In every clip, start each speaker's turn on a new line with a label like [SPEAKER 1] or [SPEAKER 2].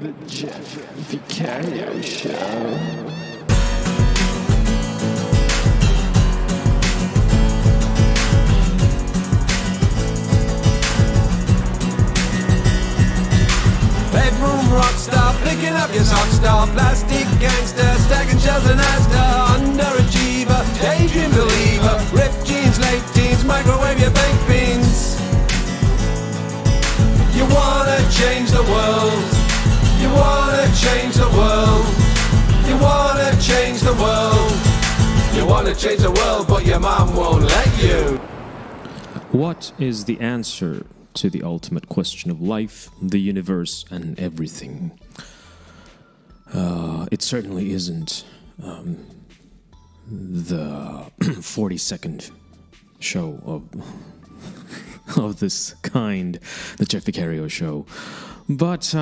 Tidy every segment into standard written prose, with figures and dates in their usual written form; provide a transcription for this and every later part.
[SPEAKER 1] The Vicario Show.
[SPEAKER 2] Bedroom rockstar, picking up your sock star, plastic gangster, stacking shells and Asda, underachiever, daydream believer, ripped jeans, late teens, microwave your baked beans. You wanna change the world. You wanna change the world. You wanna change the world. You wanna change the world, but your mom won't let you.
[SPEAKER 3] What is the answer to the ultimate question of life, the universe, and everything? It certainly isn't the 42nd show of this kind, the Jeff Vicario Show. But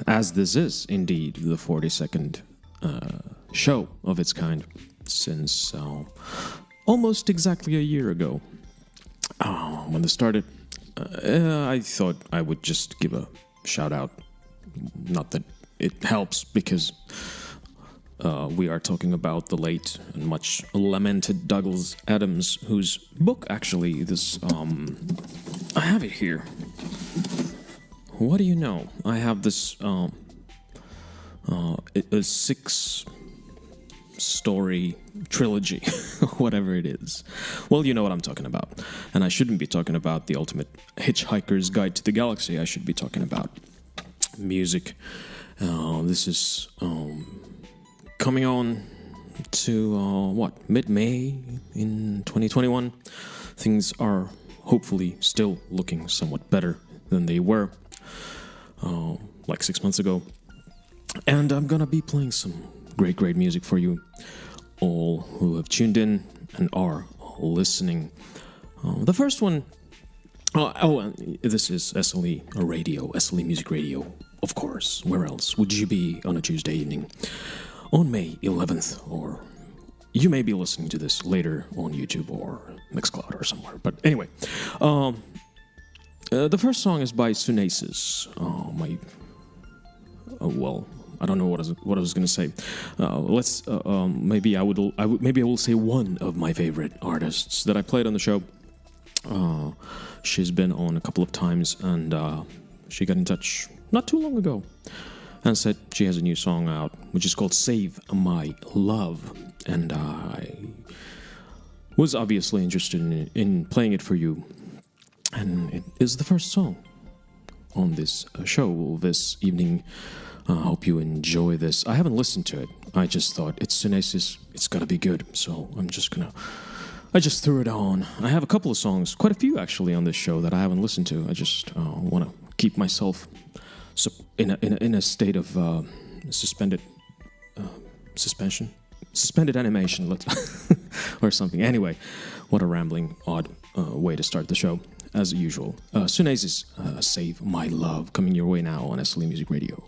[SPEAKER 3] as this is indeed the 42nd show of its kind since almost exactly a year ago, when this started, I thought I would just give a shout out. Not that it helps, because we are talking about the late and much lamented Douglas Adams, whose book actually this I have it here. What do you know? I have this a 6-story trilogy, whatever it is. Well, you know what I'm talking about. And I shouldn't be talking about The Ultimate Hitchhiker's Guide to the Galaxy. I should be talking about music. This is coming on to, mid-May in 2021. Things are hopefully still looking somewhat better than they were like 6 months ago. And I'm gonna be playing some great music for you all who have tuned in and are listening. The first one, this is SLE Radio, SLE Music Radio, of course. Where else would you be on a Tuesday evening on May 11th? Or you may be listening to this later on YouTube or Mixcloud or somewhere. But anyway, the first song is by Sunesis. I don't know what I was going to say. Maybe I will say one of my favorite artists that I played on the show. She's been on a couple of times, and she got in touch not too long ago and said she has a new song out, which is called Save My Love. And I was obviously interested in playing it for you. And it is the first song on this show this evening. I hope you enjoy this. I haven't listened to it. I just thought, it's Sunesis, it's gotta be good. So I just threw it on. I have a couple of songs, quite a few actually, on this show that I haven't listened to. I just want to keep myself in a state of suspended animation, or something. Anyway, what a rambling, odd way to start the show, as usual. Sunesis, Save My Love, coming your way now on SLE Music Radio.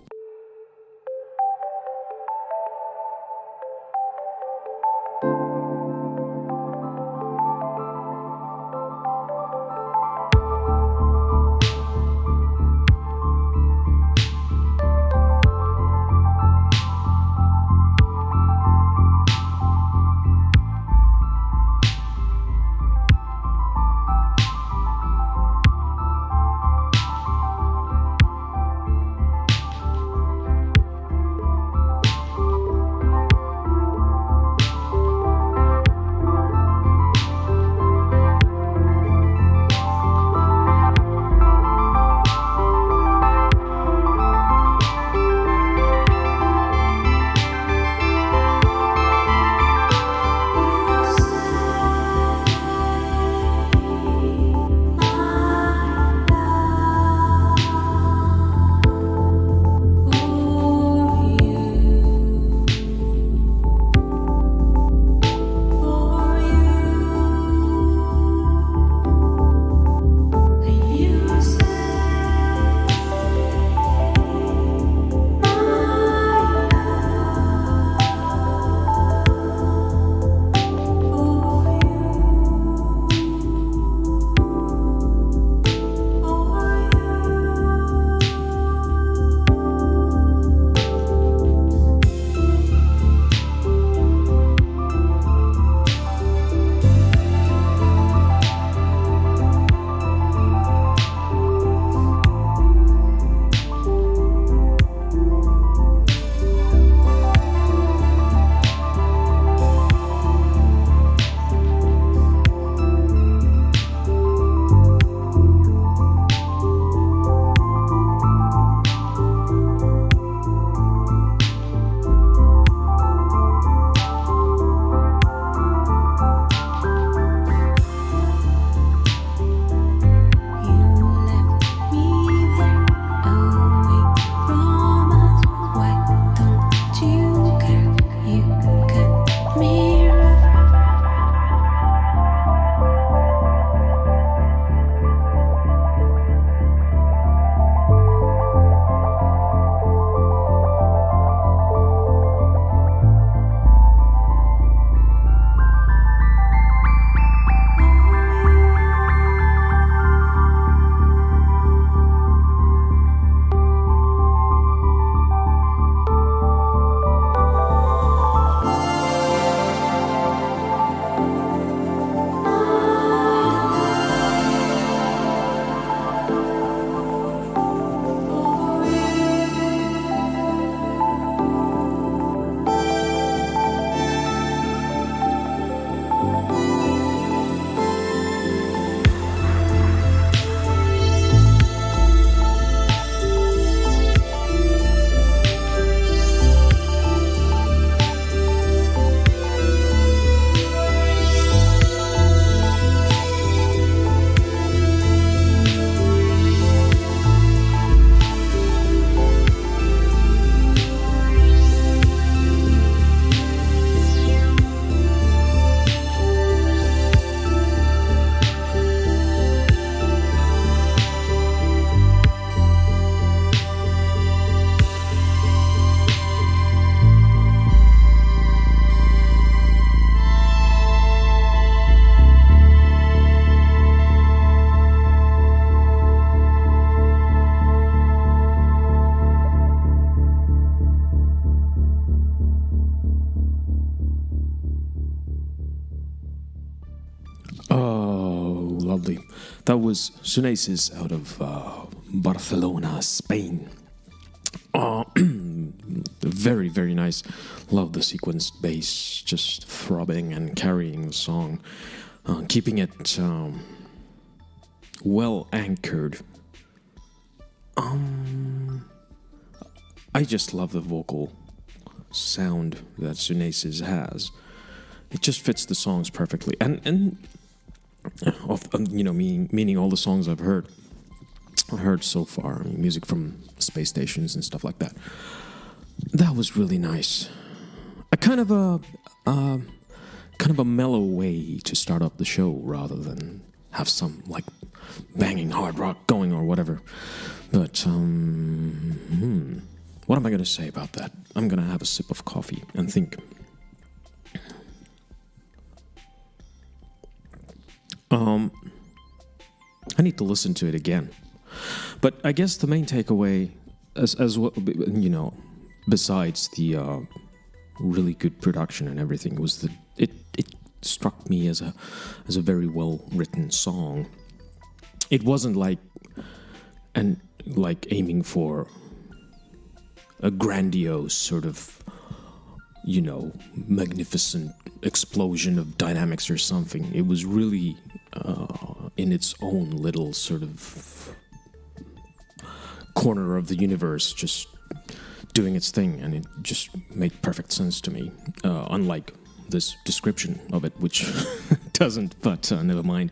[SPEAKER 3] That was Sunesis out of Barcelona, Spain. Very, very nice. Love the sequenced bass, just throbbing and carrying the song, keeping it well anchored. I just love the vocal sound that Sunesis has. It just fits the songs perfectly, and meaning all the songs I've heard so far. I mean, music from space stations and stuff like that. That was really nice. A kind of a mellow way to start up the show rather than have some like banging hard rock going or whatever. But what am I going to say about that? I'm going to have a sip of coffee and think. I need to listen to it again. But I guess the main takeaway, as well, besides the really good production and everything, was that it struck me as a very well written song. It wasn't like aiming for a grandiose sort of magnificent explosion of dynamics or something. It was really in its own little sort of corner of the universe, just doing its thing, and it just made perfect sense to me. Unlike this description of it, which doesn't, but never mind.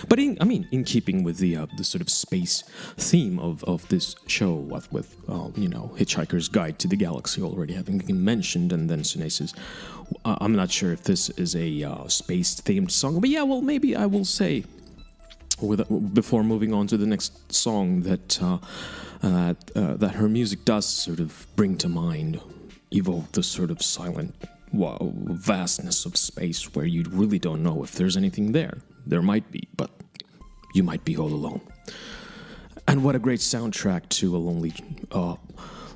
[SPEAKER 3] But in keeping with the sort of space theme of this show, with Hitchhiker's Guide to the Galaxy already having been mentioned, and then Sunesis. I'm not sure if this is a space-themed song, but yeah, well, maybe I will say, before moving on to the next song, that her music does sort of bring to mind, evoke the sort of silent vastness of space where you really don't know if there's anything there. There might be, but you might be all alone. And what a great soundtrack to a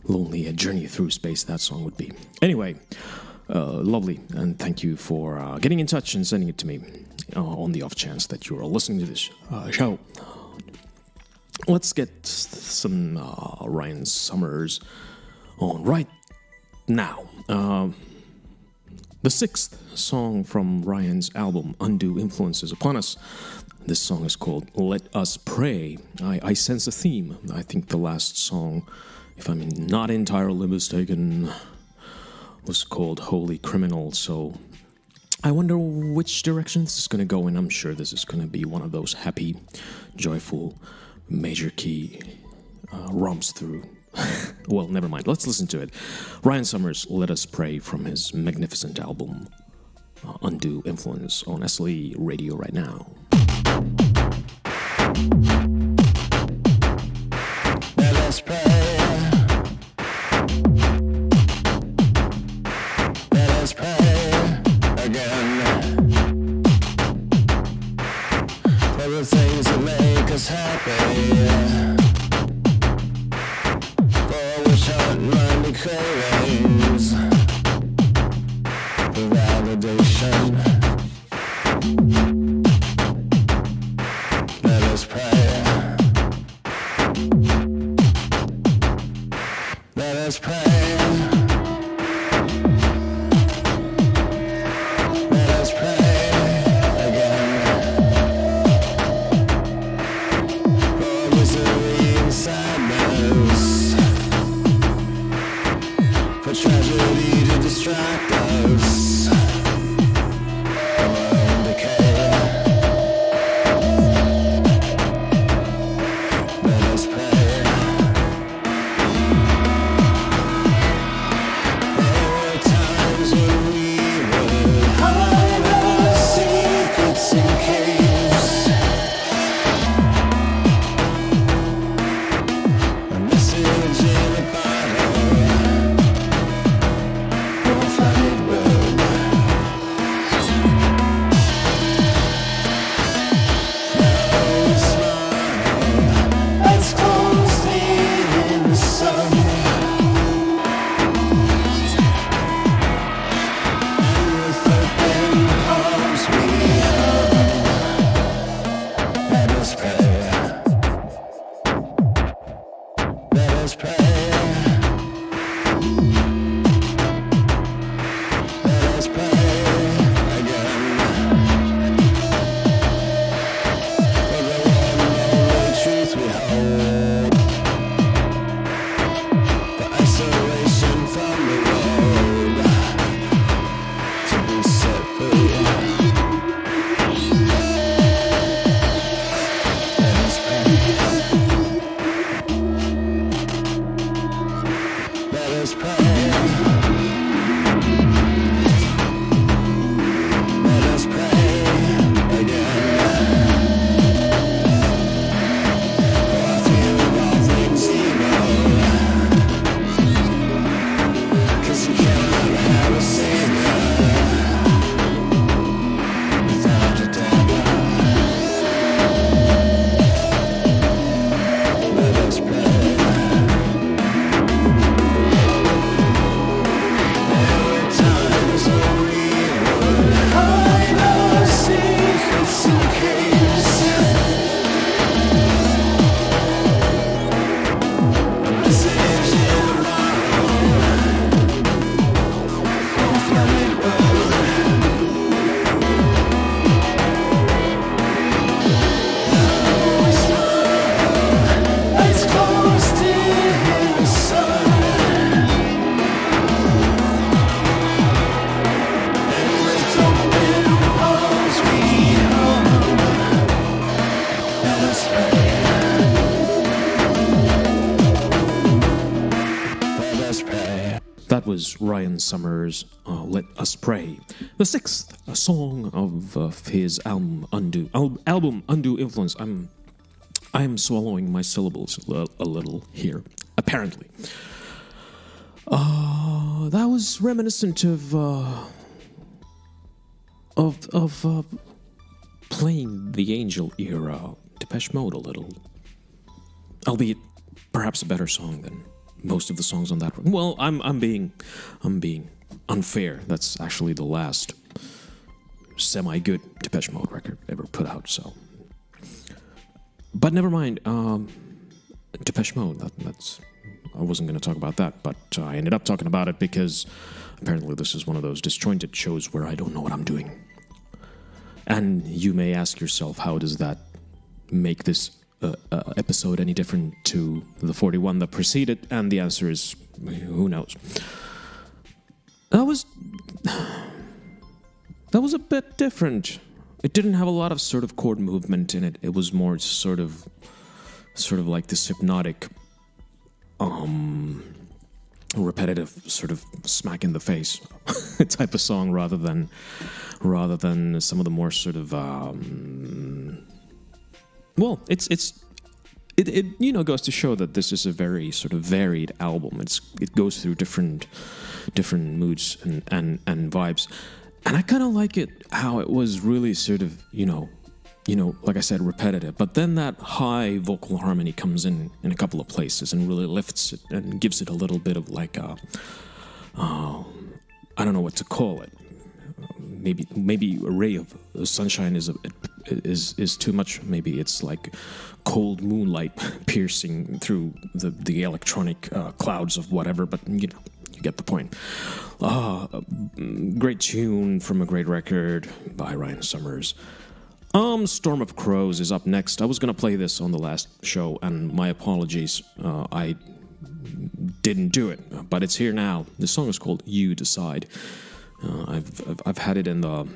[SPEAKER 3] lonely journey through space that song would be. Anyway, lovely, and thank you for getting in touch and sending it to me on the off chance that you are listening to this show. Let's get some Ryan Summers on right now. The sixth song from Ryan's album, Undue Influence, is upon us. This song is called Let Us Pray. I sense a theme. I think the last song, if I'm not entirely mistaken, was called Holy Criminal. So I wonder which direction this is going to go in. I'm sure this is going to be one of those happy, joyful, major key romps through. Well, never mind. Let's listen to it. Ryan Summers, Let Us Pray, from his magnificent album, Undue Influence, on SLE Radio right now.
[SPEAKER 4] Let us pray. Let us pray again for the things that make us happy. Short-minded cravings for validation. Let us pray. Let us pray. Let us pray again for misery and sadness, for tragedy to distract us from our own decay. Let us pray. us pray. Let us pray again. For a few of all things evil, 'cause you cannot have a savior without a devil. Let us pray. Times when we would hide our secrets in case a message in the morrow, a flooded road. Now we smile, eyes closed to hear the sun.
[SPEAKER 3] That was Ryan Summers' Let Us Pray, the sixth song of his album Undue Influence. I'm swallowing my syllables a little here, apparently. That was reminiscent of playing the Angel era Depeche Mode a little, albeit perhaps a better song than most of the songs on that. Well, I'm being unfair. That's actually the last semi-good Depeche Mode record ever put out. So, but never mind. Depeche Mode. That's I wasn't going to talk about that, but I ended up talking about it because apparently this is one of those disjointed shows where I don't know what I'm doing. And you may ask yourself, how does that make this episode any different to the 41 that preceded? And the answer is, who knows? That was a bit different. It didn't have a lot of sort of chord movement in it. It was more sort of like this hypnotic, repetitive sort of smack in the face type of song, rather than some of the more sort of well, it goes to show that this is a very sort of varied album. It goes through different moods and vibes, and I kind of like it how it was really sort of like I said, repetitive, but then that high vocal harmony comes in a couple of places and really lifts it and gives it a little bit of like a I don't know what to call it. Maybe a ray of sunshine is too much. Maybe it's like cold moonlight piercing through the electronic clouds of whatever. But you get the point. Great tune from a great record by Ryan Summers. Storm of Crows is up next. I was gonna play this on the last show, and my apologies. I didn't do it, but it's here now. The song is called "You Decide." I've had it in the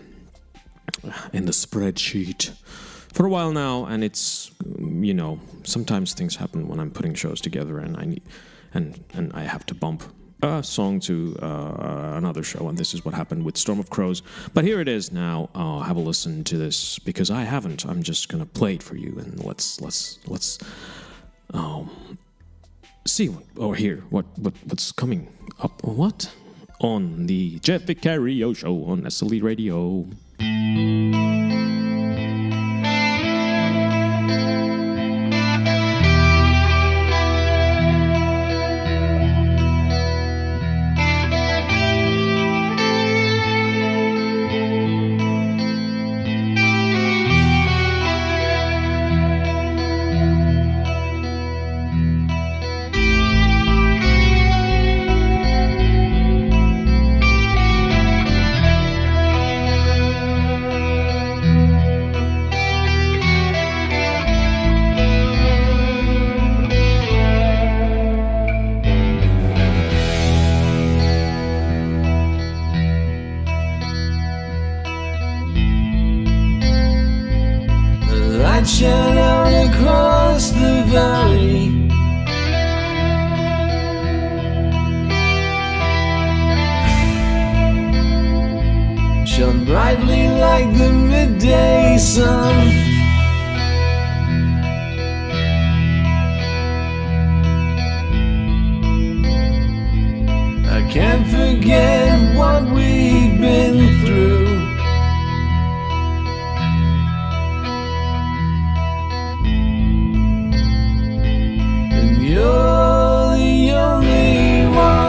[SPEAKER 3] spreadsheet for a while now, and it's sometimes things happen when I'm putting shows together, and I have to bump a song to another show, and this is what happened with Storm of Crows. But here it is now. Have a listen to this because I haven't. I'm just gonna play it for you, and let's see what's coming up. What? On the Jeff Vicario show on SLE Radio.
[SPEAKER 2] Light shone out across the valley. brightly like the midday sun. I can't forget what we've been through. And you're the only one.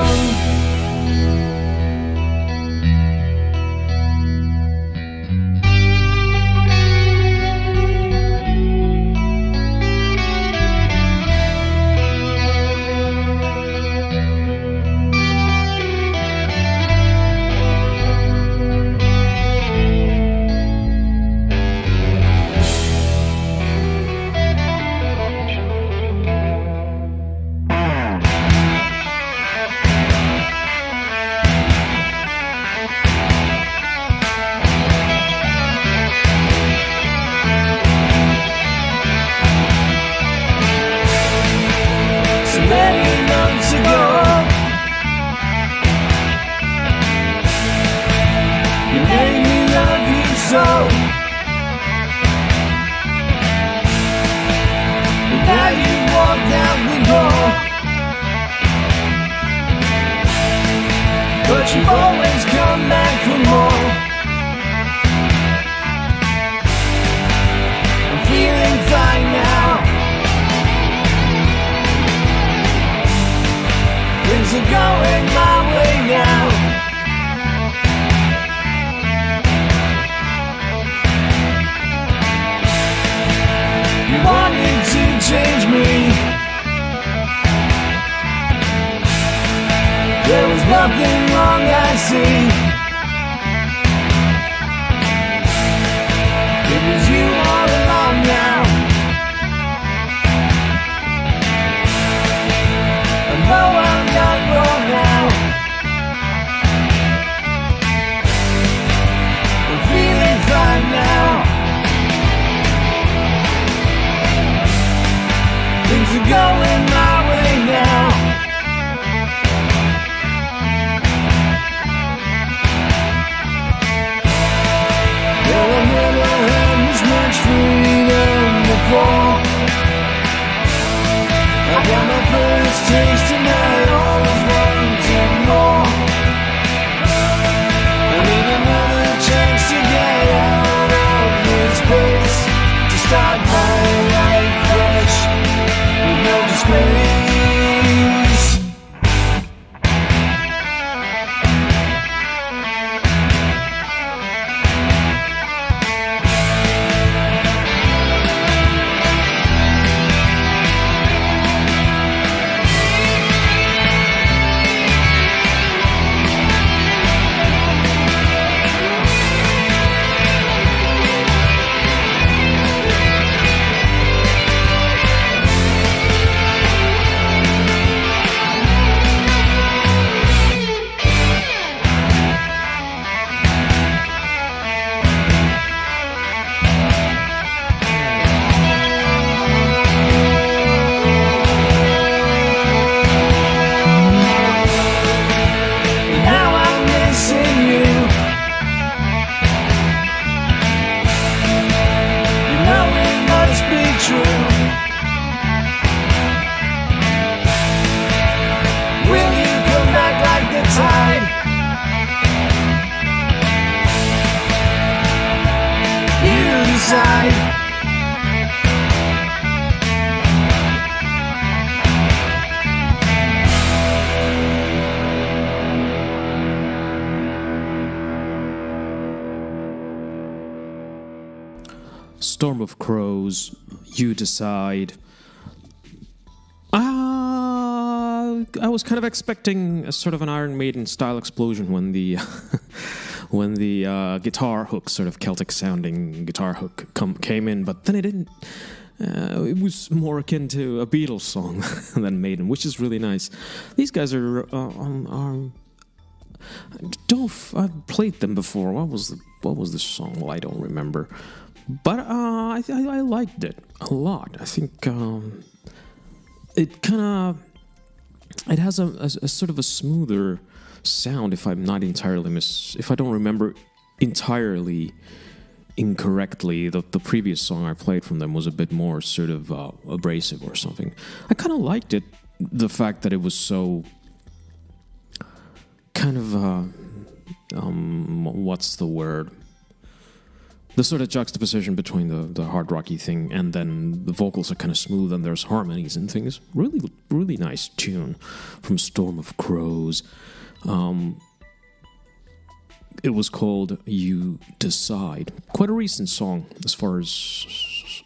[SPEAKER 2] But you've always come back for more. I'm feeling fine now. Things are going my way now. You wanted to change me. There was nothing wrong, I see. It was you all along now. I know I'm not wrong now. I'm feeling fine now. Things are going my way now. Freedom before I got my first taste tonight, always wanting more. I need another chance to get out of this place, to start my life fresh with no disgrace.
[SPEAKER 3] Storm of Crows, You Decide. I was kind of expecting a sort of an Iron Maiden style explosion when the when the guitar hook, sort of Celtic sounding guitar hook came in, but then it didn't. It was more akin to a Beatles song than Maiden, which is really nice. These guys are I've played them before. What was the song? Well, I don't remember. But I liked it a lot. I think it has a sort of a smoother sound. If I'm not entirely if I don't remember entirely incorrectly. The previous song I played from them was a bit more sort of abrasive or something. I kind of liked it, the fact that it was so kind of what's the word? The sort of juxtaposition between the hard rocky thing and then the vocals are kind of smooth and there's harmonies and things. Really, really nice tune from Storm of Crows. It was called You Decide. Quite a recent song as far as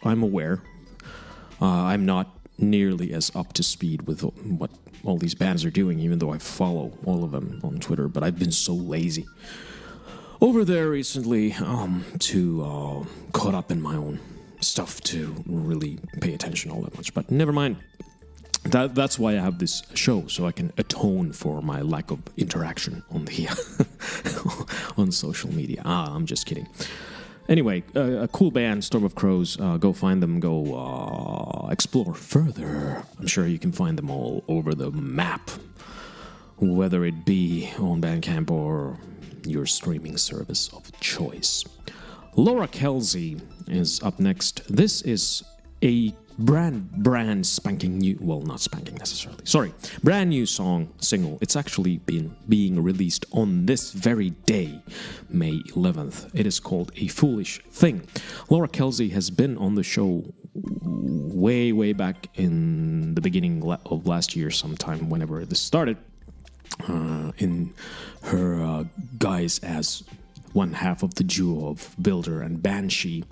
[SPEAKER 3] I'm aware. I'm not nearly as up to speed with what all these bands are doing, even though I follow all of them on Twitter, but I've been so lazy over there recently to caught up in my own stuff to really pay attention all that much. But never mind. That's why I have this show, so I can atone for my lack of interaction on the on social media. I'm just kidding. Anyway, a cool band, Storm of Crows. Go find them. Go explore further. I'm sure you can find them all over the map, whether it be on Bandcamp or your streaming service of choice. Laura Kelsey is up next. This is a brand spanking new, well, not spanking necessarily, sorry, brand new single. It's actually being released on this very day, May 11th. It is called A Foolish Thing. Laura Kelsey has been on the show way back in the beginning of last year sometime, whenever this started, in her guise as one half of the duo of Builder and Banshee.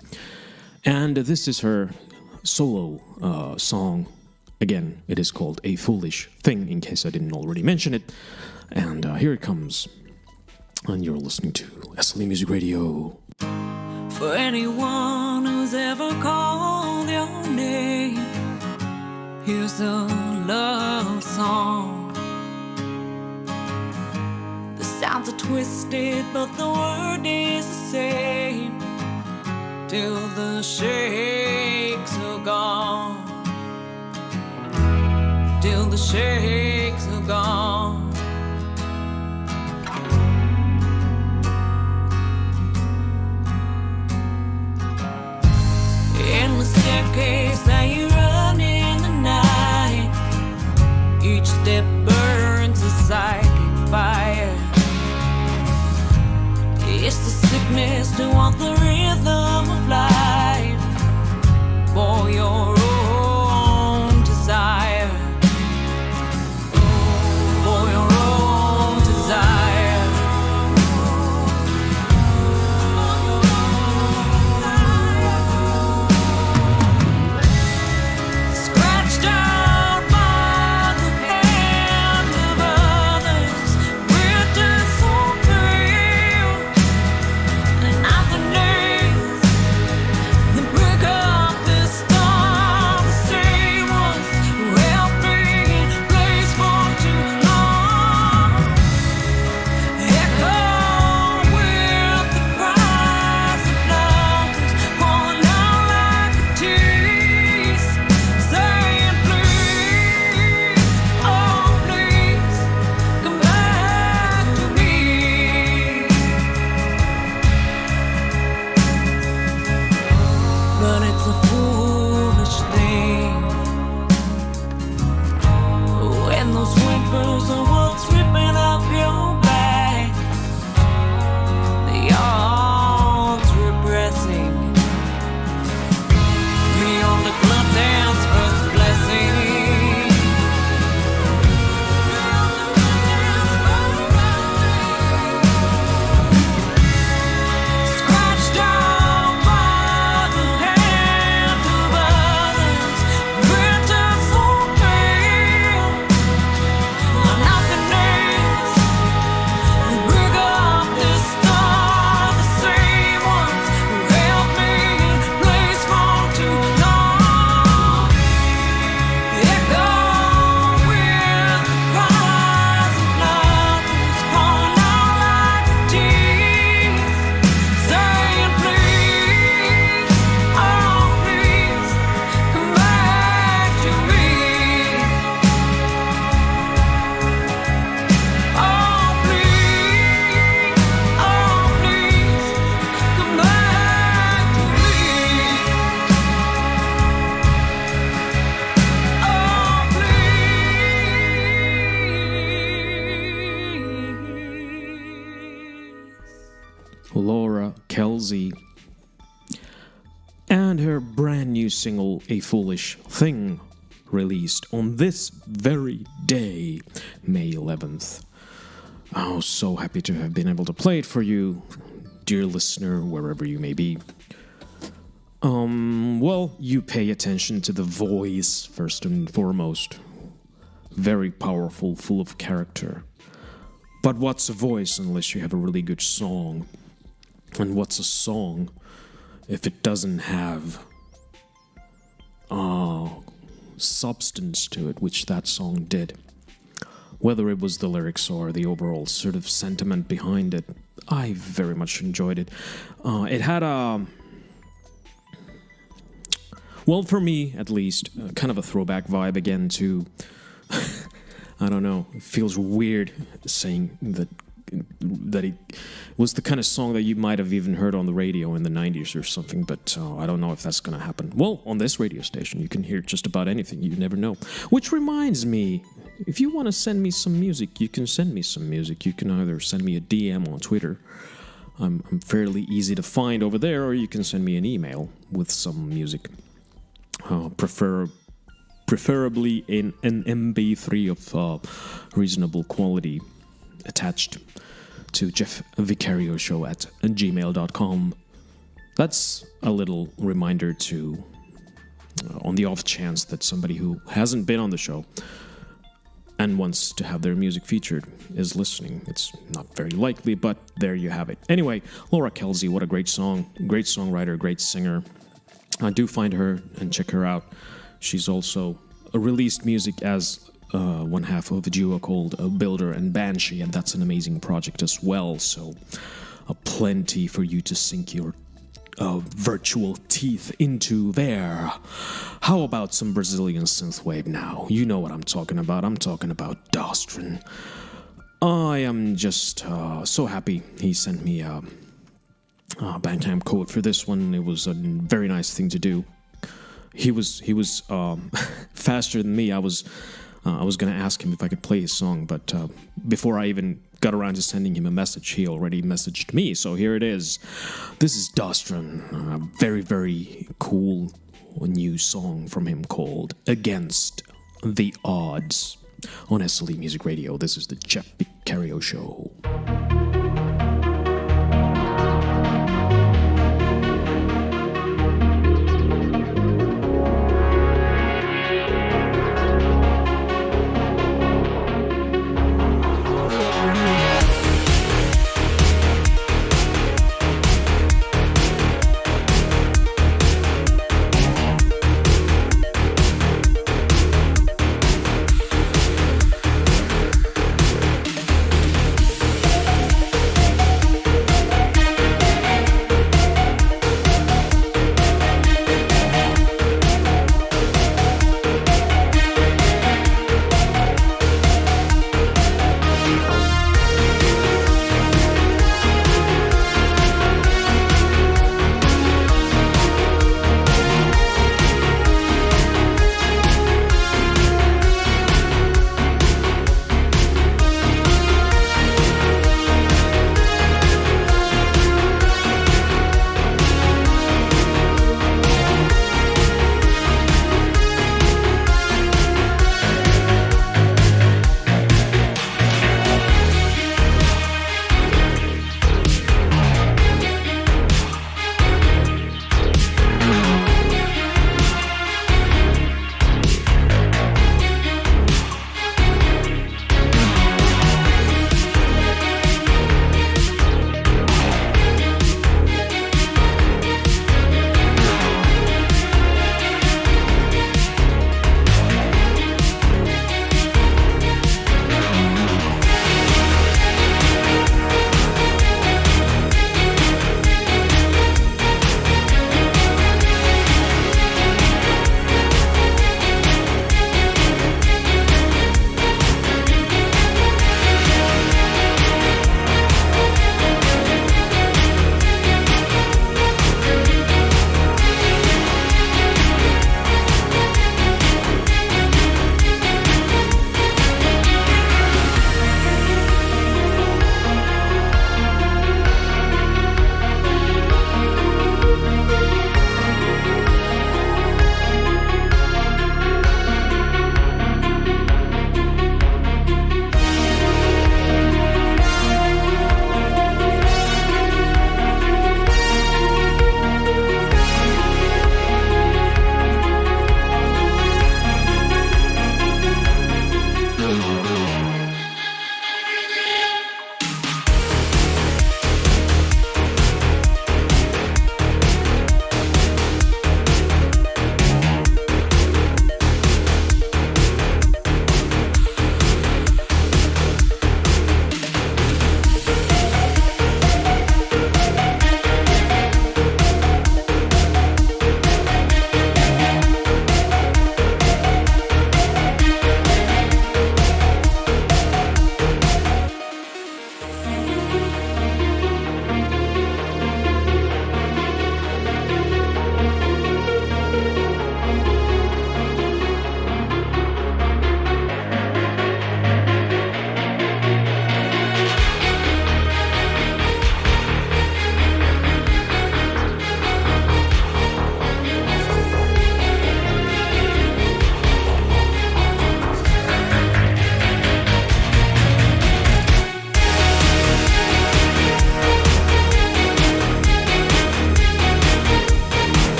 [SPEAKER 3] And this is her solo song. Again, it is called A Foolish Thing, in case I didn't already mention it. And here it comes. And you're listening to SLE Music Radio.
[SPEAKER 5] For anyone who's ever called your name, here's a love song. The sounds are twisted, but the word is the same. Till the shakes are gone. Till the shakes are gone. In the staircase that you run in the night, each step burns a psychic fire. It's the sickness to want the rhythm of life for your own desire.
[SPEAKER 3] Laura Kelsey, and her brand new single, A Foolish Thing, released on this very day, May 11th. Oh, so happy to have been able to play it for you, dear listener, wherever you may be. Well, you pay attention to the voice first and foremost. Very powerful, full of character. But what's a voice unless you have a really good song? And what's a song if it doesn't have substance to it, which that song did? Whether it was the lyrics or the overall sort of sentiment behind it, I very much enjoyed it. It had a... well, for me, at least, kind of a throwback vibe again to... I don't know, it feels weird saying that it was the kind of song that you might have even heard on the radio in the 90s or something, but I don't know if that's going to happen. Well, on this radio station, you can hear just about anything. You never know. Which reminds me, if you want to send me some music, you can send me some music. You can either send me a DM on Twitter. I'm fairly easy to find over there, or you can send me an email with some music. Preferably in an MP3 of reasonable quality attached to jeffvicarioshow@gmail.com. That's a little reminder to, on the off chance that somebody who hasn't been on the show and wants to have their music featured is listening. It's not very likely, but there you have it. Anyway, Laura Kelsey, what a great song. Great songwriter, great singer. Do find her and check her out. She's also released music as one half of a duo called Builder and Banshee, and that's an amazing project as well. So, plenty for you to sink your virtual teeth into there. How about some Brazilian synthwave now? You know what I'm talking about. I'm talking about Dostron. I am just so happy he sent me a Bandcamp code for this one. It was a very nice thing to do. He was faster than me. I was going to ask him if I could play his song, but before I even got around to sending him a message, he already messaged me. So here it is. This is Dostron, a very, very cool new song from him called Against the Odds on SLE Music Radio. This is the Jeff Vicario Show.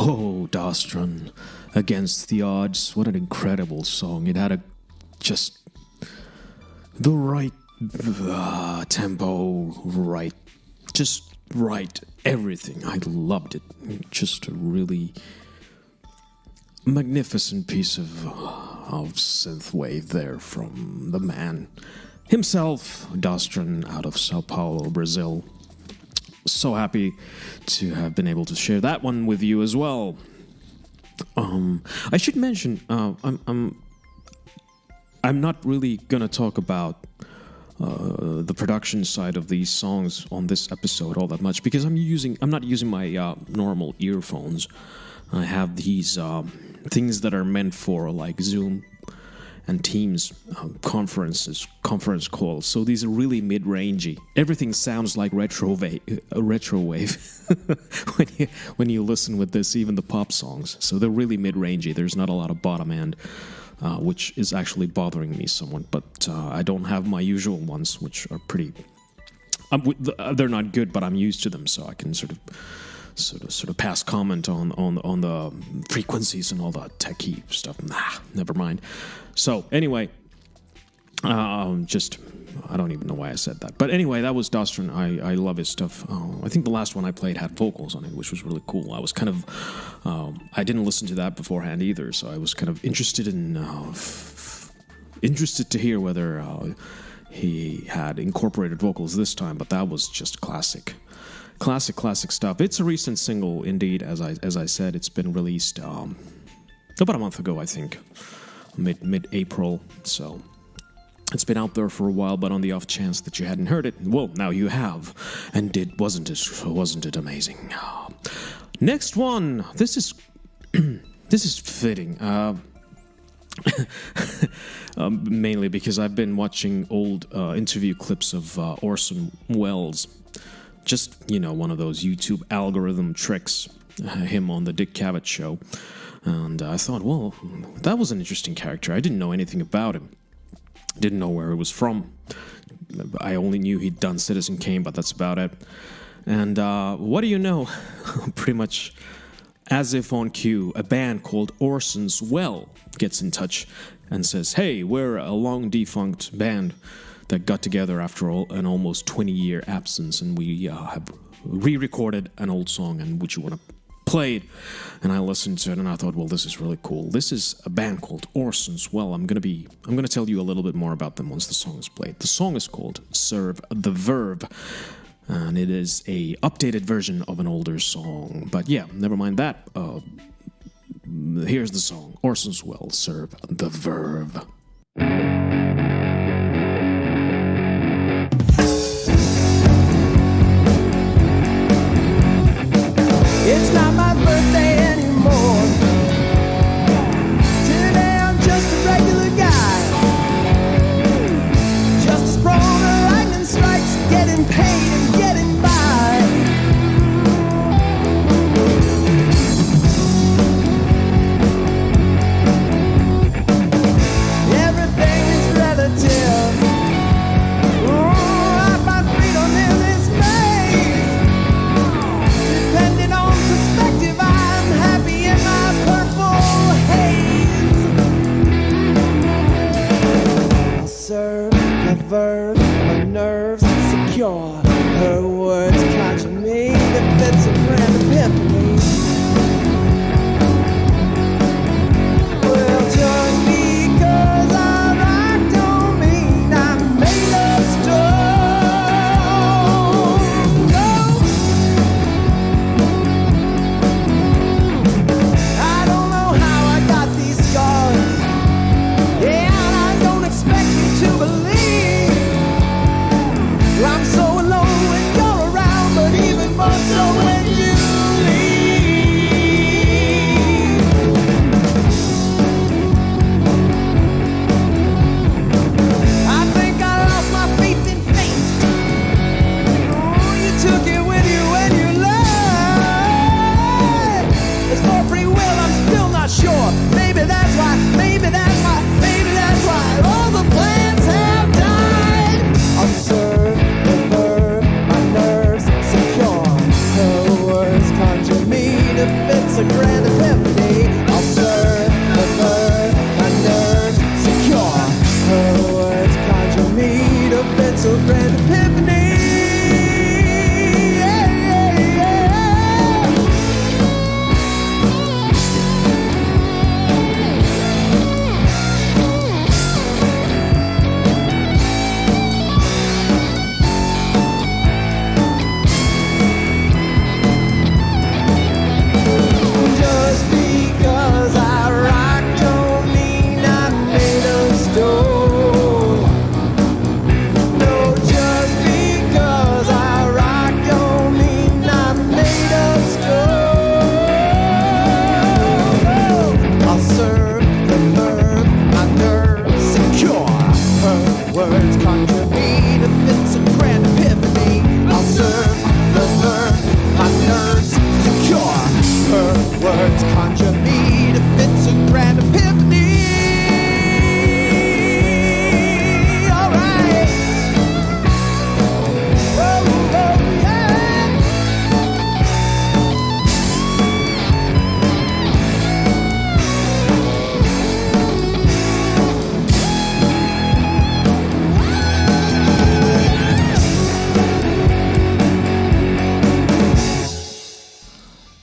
[SPEAKER 3] Oh, Dostron, Against the Odds. What an incredible song. It had just the right tempo, just right everything. I loved it. Just a really magnificent piece of synthwave there from the man himself, Dostron, out of Sao Paulo, Brazil. So happy to have been able to share that one with you as well. I should mention, I'm not really gonna talk about the production side of these songs on this episode all that much because I'm not using my normal earphones. I have these things that are meant for like Zoom and Teams conference calls. So these are really mid-rangey. Everything sounds like retrowave when you listen with this, even the pop songs. So they're really mid-rangey. There's not a lot of bottom end, which is actually bothering me somewhat. But I don't have my usual ones, which are pretty. They're not good, but I'm used to them, so I can sort of pass comment on the frequencies and all the techie stuff. Never mind. So anyway, I don't even know why I said that. But anyway, that was Dostron. I love his stuff. I think the last one I played had vocals on it, which was really cool. I was kind of, I didn't listen to that beforehand either, so I was kind of interested to hear whether he had incorporated vocals this time. But that was just classic stuff. It's a recent single, indeed. As I said, it's been released about a month ago, I think, mid-April. So it's been out there for a while. But on the off chance that you hadn't heard it, well, now you have, and wasn't it amazing? Next one. This is fitting. Mainly because I've been watching old interview clips of Orson Welles. Just, one of those YouTube algorithm tricks, him on the Dick Cavett show. And I thought, well, that was an interesting character. I didn't know anything about him. Didn't know where he was from. I only knew he'd done Citizen Kane, but that's about it. And what do you know? Pretty much as if on cue, a band called Orson's Well gets in touch and says, hey, we're a long-defunct band that got together after an almost 20-year absence, and we have re-recorded an old song, and would you want to play it? And I listened to it, and I thought, well, this is really cool. This is a band called Orson's Well. I'm going to tell you a little bit more about them once the song is played. The song is called Serve the Verb, and it is a updated version of an older song. But yeah, never mind that. Here's the song, Orson's Well, Serve the Verb.
[SPEAKER 2] It's not my birthday anymore. Today I'm just a regular guy. Just as prone to lightning strikes, getting paid and getting by. Everything is relative. I find freedom in this maze. Depending on perspective, I'm happy in my purple haze. I'll serve the verb, my nerves secure.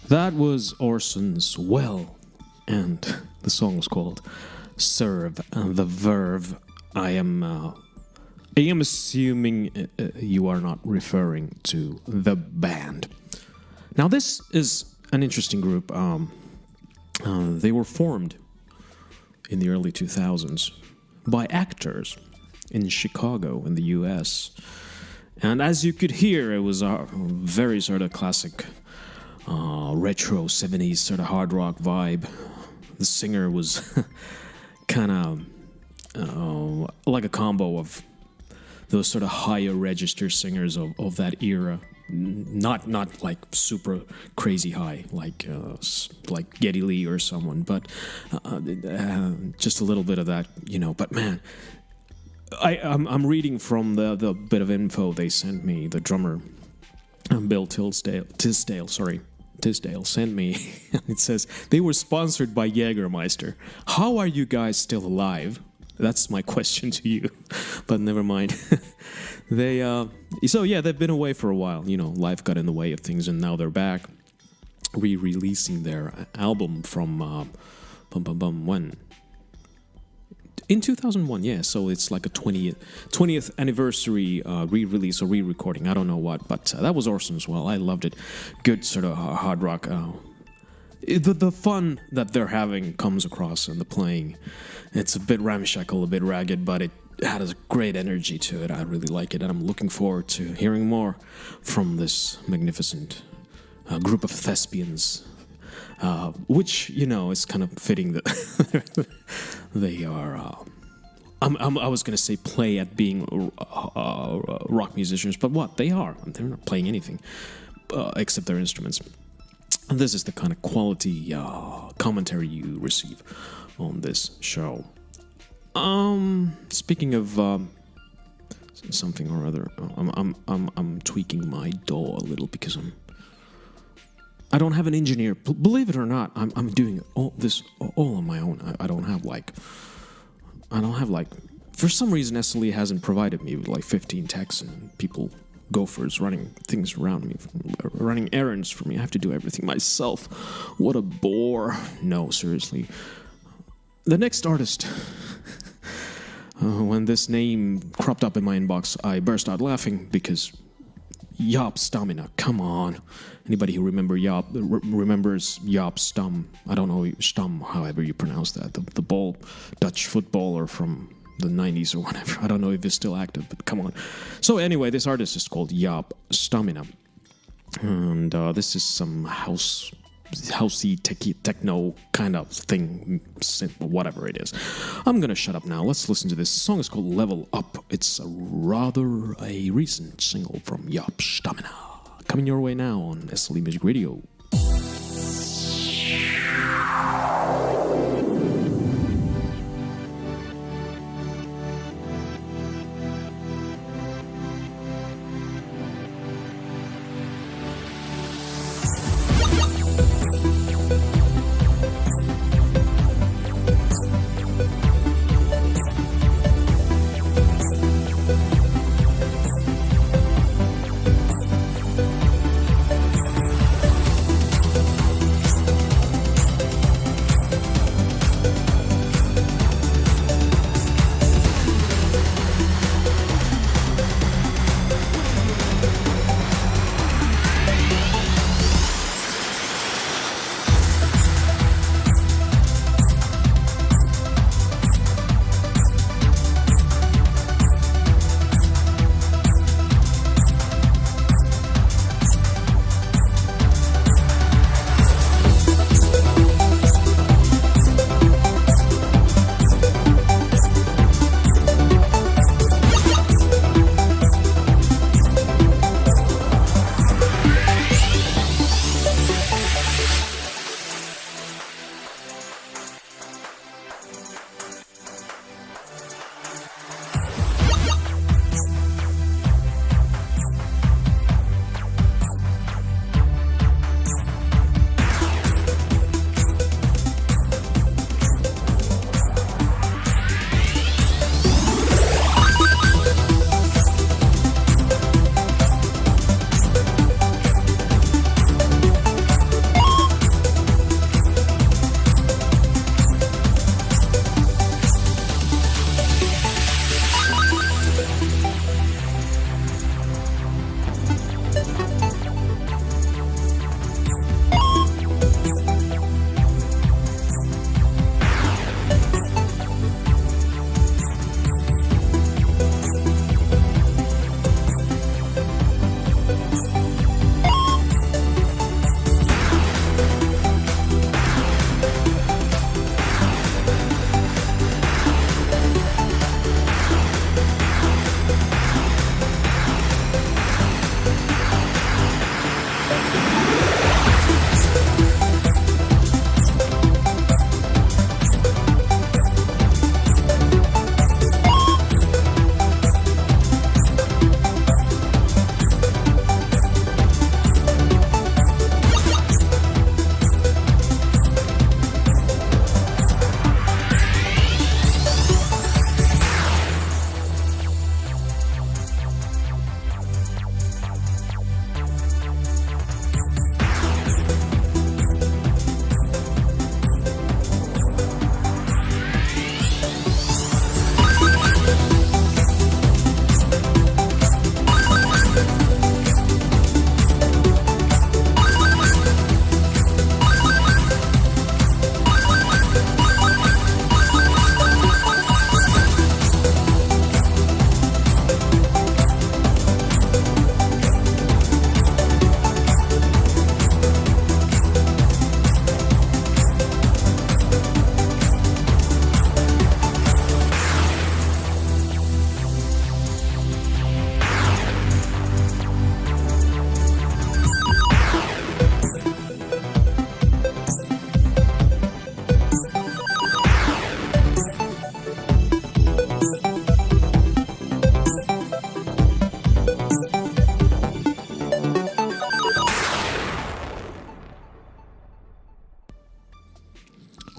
[SPEAKER 3] That was Orson's Well, and the song was called Serve the Verve. I am assuming you are not referring to the band. Now, this is an interesting group. They were formed in the early 2000s by actors in Chicago in the US. And as you could hear, it was a very sort of classic retro 70s sort of hard rock vibe. The singer was kind of like a combo of those sort of higher register singers of that era. Not like super crazy high like Geddy Lee or someone, but just a little bit of that, you know. But man, I'm reading from the bit of info they sent me. The drummer, Bill Tisdale sent me. It says they were sponsored by Jägermeister. How are you guys still alive? That's my question to you. But never mind. They've been away for a while. You know, life got in the way of things, and now they're back, re-releasing their album from when? In 2001, yeah. So it's like a 20th anniversary re-release or re-recording. I don't know what, but that was awesome as well. I loved it. Good sort of hard rock. The fun that they're having comes across in the playing. It's a bit ramshackle, a bit ragged, but it had a great energy to it. I really like it, and I'm looking forward to hearing more from this magnificent group of thespians, which, you know, is kind of fitting that they are... I was going to say play at being rock musicians, but what? They are. They're not playing anything except their instruments. And this is the kind of quality commentary you receive on this show. Speaking of something or other, I'm tweaking my DAW a little because I don't have an engineer. Believe it or not, I'm doing all this all on my own. I don't have like for some reason SLE hasn't provided me with like 15 techs and people. Gophers running things around me, running errands for me. I have to do everything myself. What a bore. No, seriously. The next artist, when this name cropped up in my inbox, I burst out laughing because Jaap Stamina. Come on. Anybody who remembers Jaap Stam? I don't know, Stam, however you pronounce that. The ball Dutch footballer from the 90s or whatever. I don't know if it's still active, but come on. So anyway, this artist is called Jaap Stamina. And this is some housey, techno kind of thing, whatever it is. I'm going to shut up now. Let's listen to this. The song is called Level Up. It's rather a recent single from Jaap Stamina. Coming your way now on SLE Music Radio.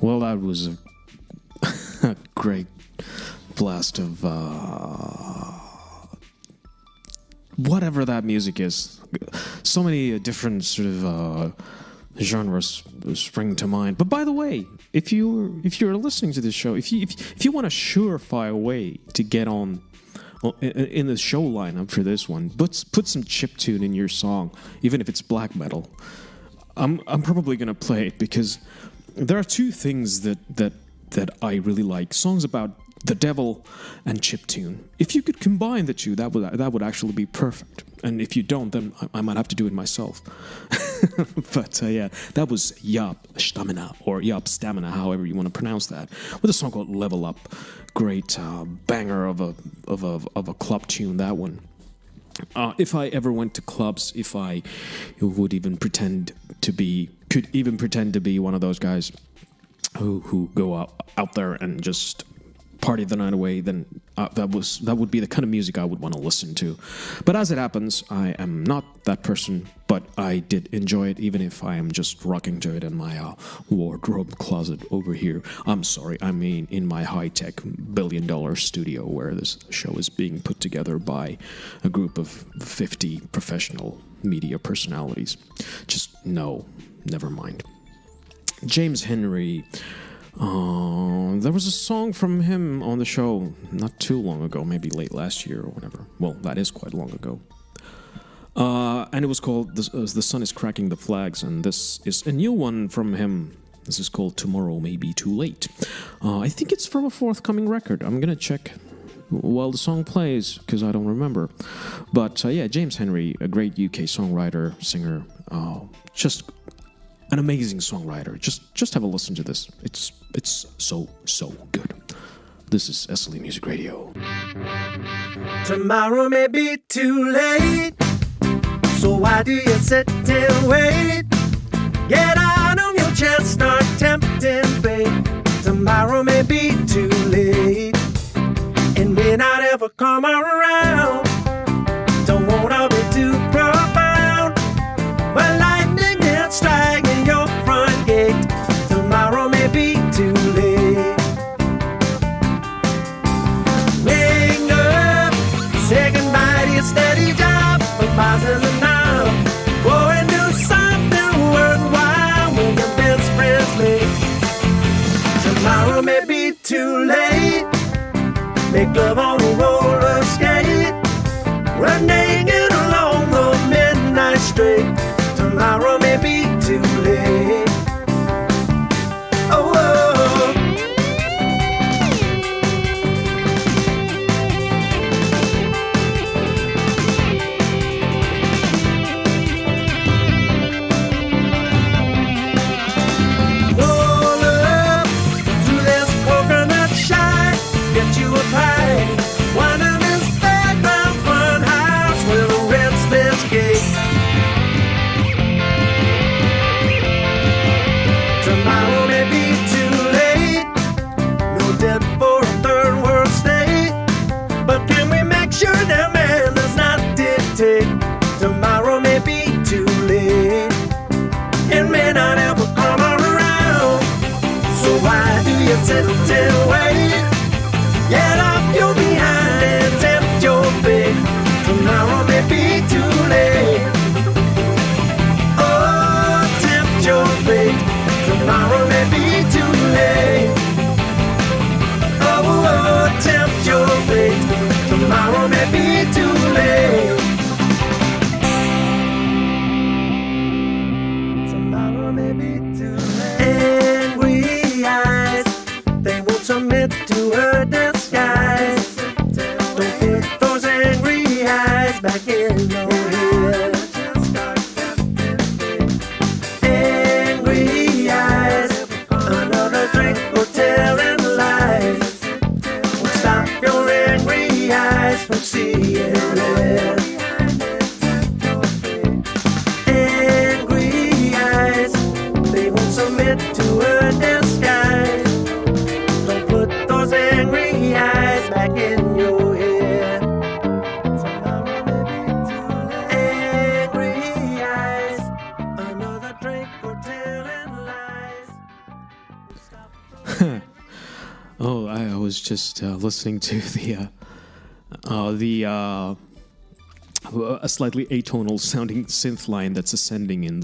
[SPEAKER 3] Well, that was a great blast of whatever that music is. So many different sort of genres spring to mind. But by the way, if you're listening to this show, if you want a surefire way to get on in the show lineup for this one, put some chiptune in your song, even if it's black metal. I'm probably gonna play it because there are two things that I really like: songs about the devil and chiptune. If you could combine the two, that would actually be perfect. And if you don't, then I might have to do it myself. But yeah, that was Yop Stamina, or Yop Stamina, however you want to pronounce that, with a song called "Level Up." Great banger of a club tune, that one. If I ever went to clubs, if I could even pretend to be one of those guys who go out there and just party the night away, then that would be the kind of music I would want to listen to. But as it happens, I am not that person, but I did enjoy it, even if I am just rocking to it in my wardrobe closet over here. I'm sorry, I mean in my high-tech billion-dollar studio where this show is being put together by a group of 50 professional media personalities. Just no, never mind. James Henry. There was a song from him on the show not too long ago, maybe late last year or whatever. Well, that is quite long ago. And it was called The Sun is Cracking the Flags, and this is a new one from him. This is called Tomorrow May Be Too Late. I think it's from a forthcoming record. I'm going to check while the song plays, because I don't remember. But yeah, James Henry, a great UK songwriter, singer, just an amazing songwriter. Just have a listen to this. It's so good. This is SLE Music Radio.
[SPEAKER 2] Tomorrow may be too late, so why do you sit and wait? Get out on your chest, start tempting fate. Tomorrow may be too late, and may not ever come around. Don't wanna be too profound, but lightning can strike in your front gate. Tomorrow may be too late. Wake up, say goodbye to your steady job, for bosses and now. Go and do something worthwhile when your best friends meet. Tomorrow may be too late. Make love on a roller skate, run naked along the midnight street. Tomorrow may be too late. Oh, oh. Roll up to this coconut shine, get you a pie. One of this background fun house with a restless gate. Tomorrow may be too late. No debt for a third world state, but can we make sure that man does not dictate? Tomorrow may be too late, and may not ever come around. So why do you sit and wait? Get off your behind and tempt your fate. Tomorrow may be too late. Oh, tempt your fate. Tomorrow may be too late. Oh, oh, tempt your fate. Tomorrow may be too late. Tomorrow may be too late. Angry eyes, they won't submit to her disguise. Don't put those angry eyes back in your head. Angry eyes, another drink or telling lies won't stop your angry eyes from seeing red. Angry eyes,
[SPEAKER 3] was just listening to a slightly atonal sounding synth line that's ascending on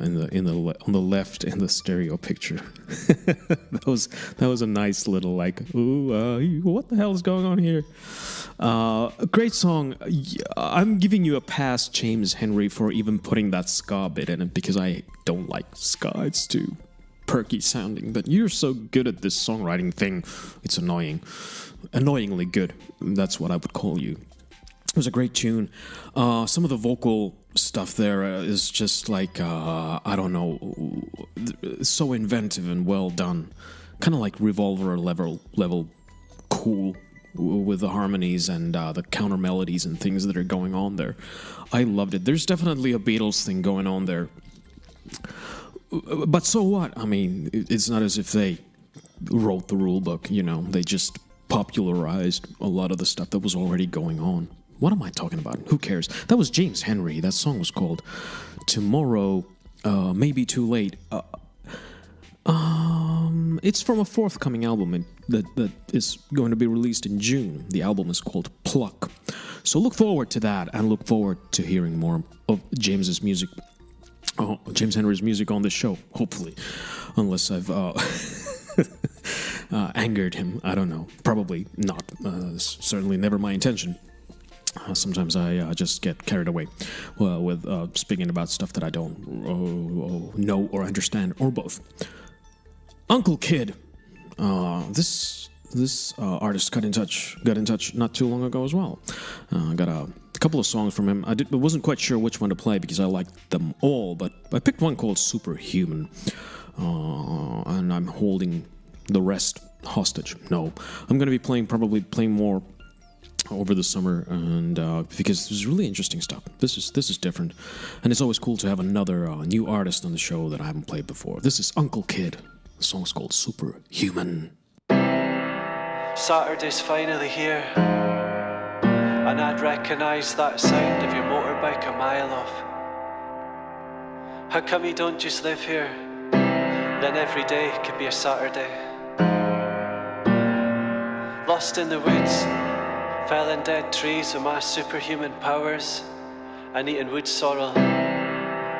[SPEAKER 3] the left in the stereo picture. that was a nice little like, ooh, what the hell is going on here? A great song. I'm giving you a pass, James Henry, for even putting that ska bit in it, because I don't like ska. It's too perky sounding. But you're so good at this songwriting thing. It's annoyingly good. That's what I would call you. It was a great tune. Some of the vocal stuff there is just like, I don't know, so inventive and well done. Kind of like Revolver level cool with the harmonies and the counter melodies and things that are going on there. I loved it. There's definitely a Beatles thing going on there. But so what? I mean, it's not as if they wrote the rule book, you know. They just popularized a lot of the stuff that was already going on. What am I talking about? Who cares? That was James Henry. That song was called Tomorrow May Be Too Late. It's from a forthcoming album that is going to be released in June. The album is called Pluck. So look forward to that, and look forward to hearing more of James Henry's music on this show, hopefully. Unless I've angered him. I don't know. Probably not. Certainly never my intention. Sometimes I just get carried away with speaking about stuff that I don't know or understand, or both. Uncle Kid. This artist got in touch not too long ago as well. Got a couple of songs from him. I wasn't quite sure which one to play because I liked them all, but I picked one called Superhuman, and I'm holding the rest hostage. No, I'm going to be probably playing more over the summer, and because there's really interesting stuff. This is different, and it's always cool to have another new artist on the show that I haven't played before. This is Uncle Kid. The song's called Superhuman.
[SPEAKER 6] Saturday's finally here, and I'd recognise that sound of your motorbike a mile off. How come you don't just live here? Then every day could be a Saturday. Lost in the woods, fell in dead trees with my superhuman powers, and eating wood sorrel.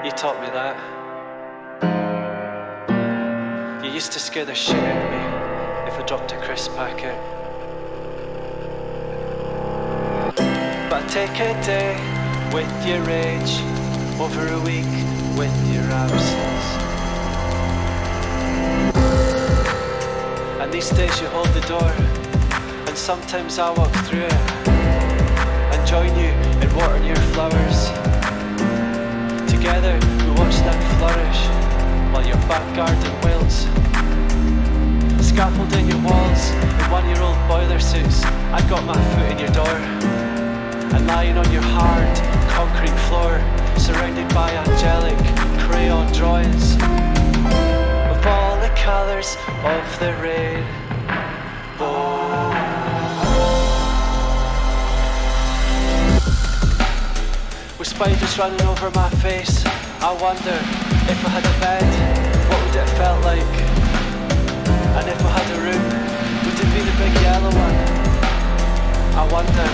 [SPEAKER 6] You taught me that. You used to scare the shit out of me if I dropped a crisp packet. But take a day with your rage, over a week with your absence. And these days you hold the door, and sometimes I walk through it and join you in watering your flowers. Together we watch them flourish while your back garden wilts. Scaffolding your walls in one-year-old boiler suits, I got my foot in your door, and lying on your hard concrete floor, surrounded by angelic crayon drawings of all the colours of the rainbow. With spiders running over my face, I wonder if I had a bed, what would it have felt like? And if I had a room, would it be the big yellow one? I wonder.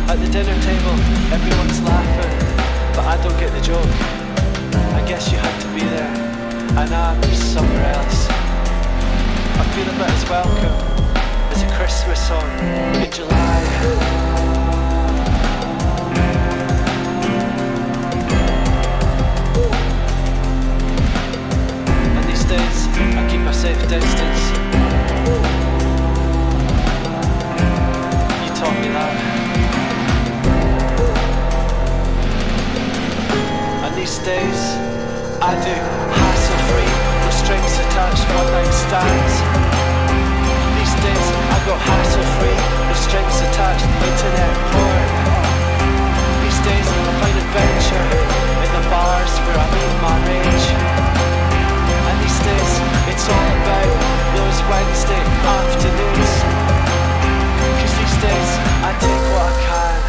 [SPEAKER 6] At the dinner table, everyone's laughing, but I don't get the joke. I guess you had to be there, and I'm somewhere else. I feel a bit as welcome as a Christmas song in July. Days, I keep a safe distance. You taught me that. And these days, I do hassle-free, no strings attached, one-night stands. These days, I go hassle-free, no strings attached, internet porn. These days, I find adventure in the bars where I meet my rage. These days, it's all about those Wednesday afternoons. 'Cause these days, I take what I can,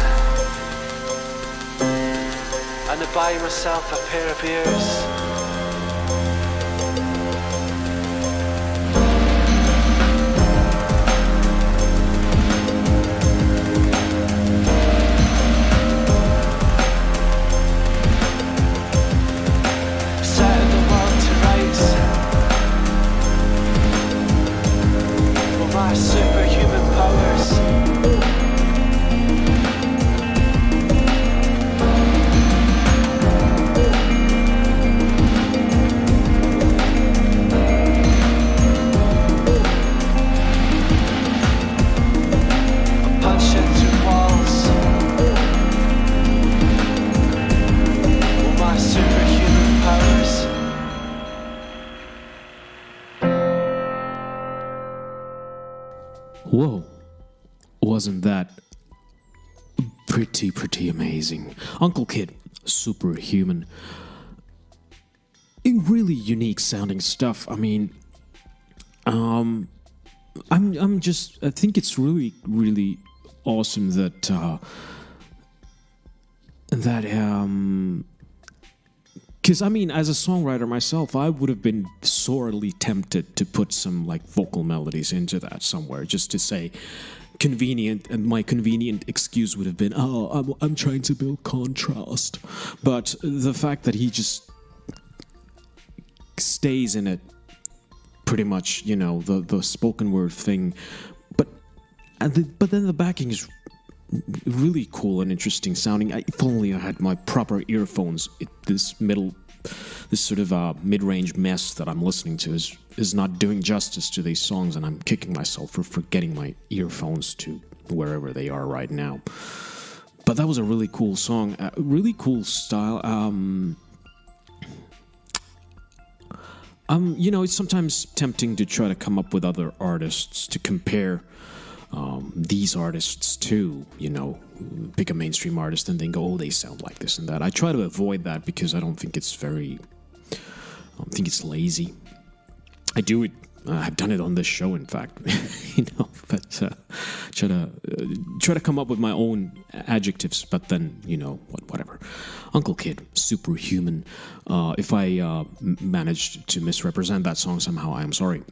[SPEAKER 6] and I buy myself a pair of ears.
[SPEAKER 3] Whoa, wasn't that pretty amazing? Uncle Kid, Superhuman. Really unique sounding stuff. I mean, I think it's really awesome that because I mean, as a songwriter myself, I would have been sorely tempted to put some like vocal melodies into that somewhere, just to say convenient, and my convenient excuse would have been, oh, I'm trying to build contrast. But the fact that he just stays in it pretty much, you know, the spoken word thing, but then the backing is really cool and interesting sounding. If only I had my proper earphones. This sort of mid-range mess that I'm listening to is not doing justice to these songs, and I'm kicking myself for forgetting my earphones to wherever they are right now. But that was a really cool song, really cool style. You know, it's sometimes tempting to try to come up with other artists to compare these artists to, you know, pick a mainstream artist and then go, oh, they sound like this and that. I try to avoid that because I don't think it's think it's lazy. I do it. I've done it on this show, in fact, you know, but try to come up with my own adjectives, but then, you know, whatever. Uncle Kid, Superhuman. If I managed to misrepresent that song somehow, I am sorry.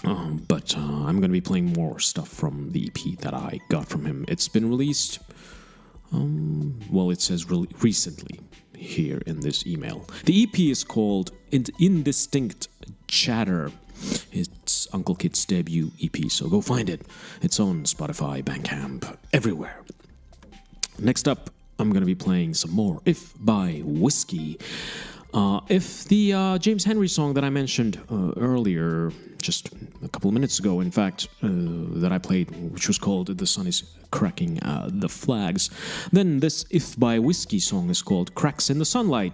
[SPEAKER 3] But I'm going to be playing more stuff from the EP that I got from him. It's been released, well, it says recently here in this email. The EP is called Indistinct Chatter. It's Uncle Kid's debut EP, so go find it. It's on Spotify, Bandcamp, everywhere. Next up, I'm going to be playing some more If by Whiskey. If the James Henry song that I mentioned earlier, just a couple of minutes ago, in fact, that I played, which was called The Sun is Cracking the Flags, then this If by Whiskey song is called Cracks in the Sunlight.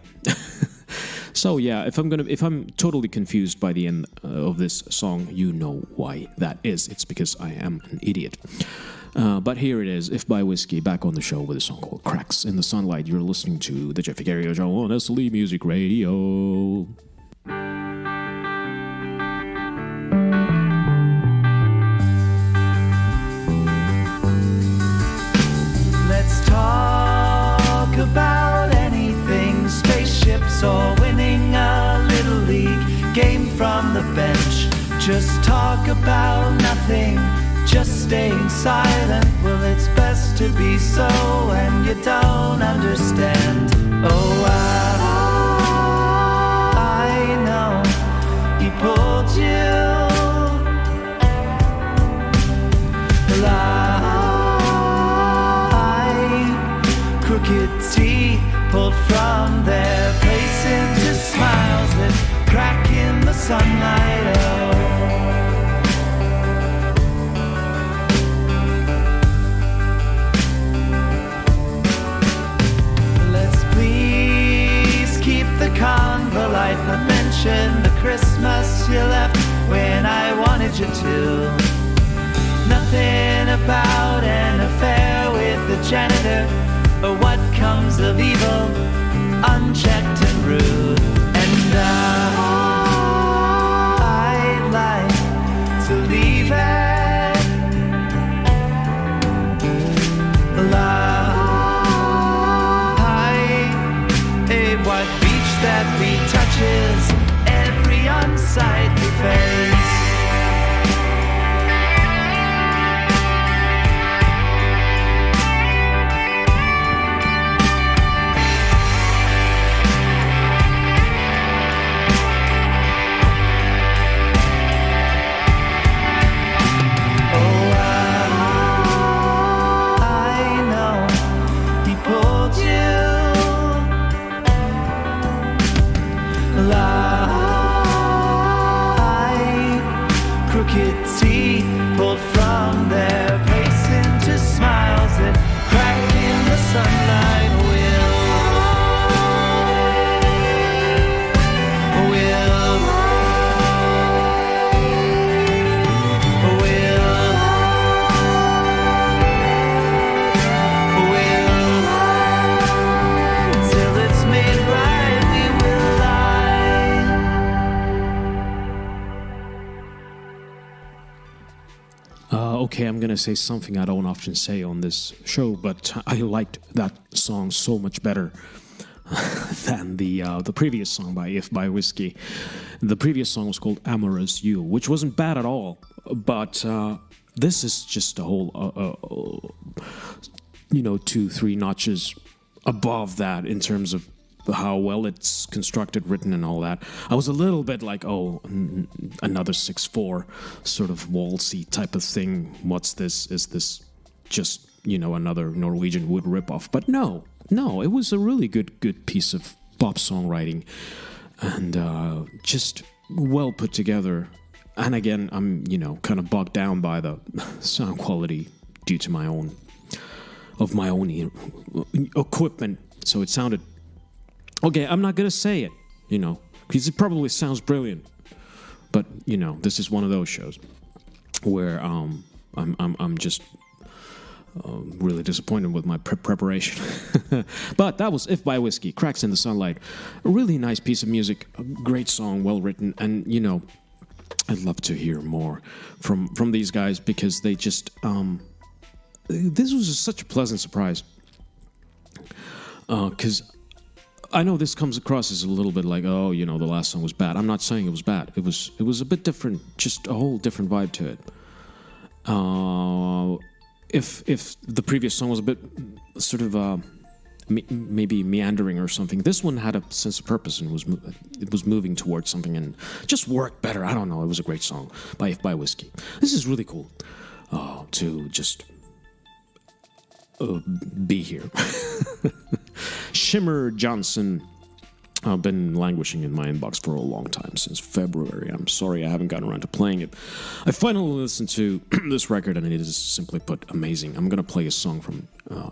[SPEAKER 3] So yeah, if I'm totally confused by the end of this song, you know why that is. It's because I am an idiot. But here it is, If by Whiskey, back on the show with a song called Cracks in the Sunlight. You're listening to the Vicario show on SLE Music Radio.
[SPEAKER 7] Let's talk about anything, spaceships or winning a little league game from the bench. Just talk about nothing, just staying silent. Well, it's best to be so when you don't understand. Oh, I know he pulled you. Crooked teeth pulled from their place into smiles that crack in the sunlight. Oh, let's please keep the convo light, but mention the Christmas you left when I wanted you to. Nothing about an affair with the janitor, or what comes of evil, unchecked and rude. And I'd like to leave it like a white beach that retouches every unsightly face. Crooked teeth pulled from their place into smiles that crack in the sunlight.
[SPEAKER 3] okay, I'm gonna say something I don't often say on this show, but I liked that song so much better than the previous song by If by Whiskey. The previous song was called Amorous You, which wasn't bad at all, but this is just a whole, 2-3 notches above that in terms of how well it's constructed, written, and all that. I was a little bit like, another 6/4 sort of waltzy type of thing. What's this? Is this just, another Norwegian Wood ripoff? But no, it was a really good piece of pop songwriting, and just well put together. And again, I'm, kind of bogged down by the sound quality due to my own equipment. So it sounded okay. I'm not gonna say it, because it probably sounds brilliant. But this is one of those shows where I'm just really disappointed with my preparation. But that was If by Whiskey, Cracks in the Sunlight. A really nice piece of music, a great song, well written, and I'd love to hear more from these guys, because they just this was such a pleasant surprise. Because I know this comes across as a little bit like, the last song was bad. I'm not saying it was bad. It was a bit different, just a whole different vibe to it. If the previous song was a bit sort of maybe meandering or something, this one had a sense of purpose and it was moving towards something and just worked better. I don't know. It was a great song by If by Whiskey. This is really cool to just be here. Shimmer Johnson. I've been languishing in my inbox for a long time, since February. I'm sorry I haven't gotten around to playing it. I finally listened to this record, and it is simply put amazing. I'm going to play a song from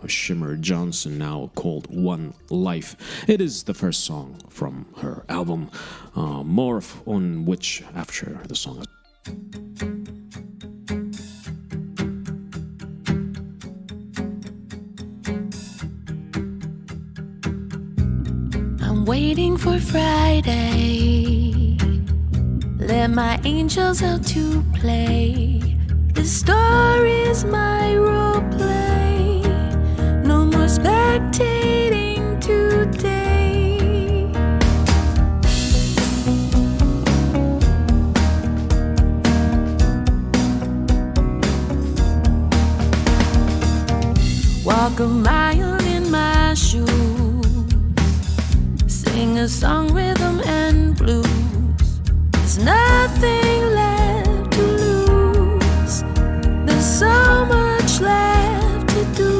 [SPEAKER 3] Shimmer Johnson now called One Life. It is the first song from her album, more on which after the song.
[SPEAKER 8] Waiting for Friday, let my angels out to play. The story's my role play. No more spectating today. Walk a mile in my shoes, sing a song, rhythm and blues. There's nothing left to lose. There's so much left to do.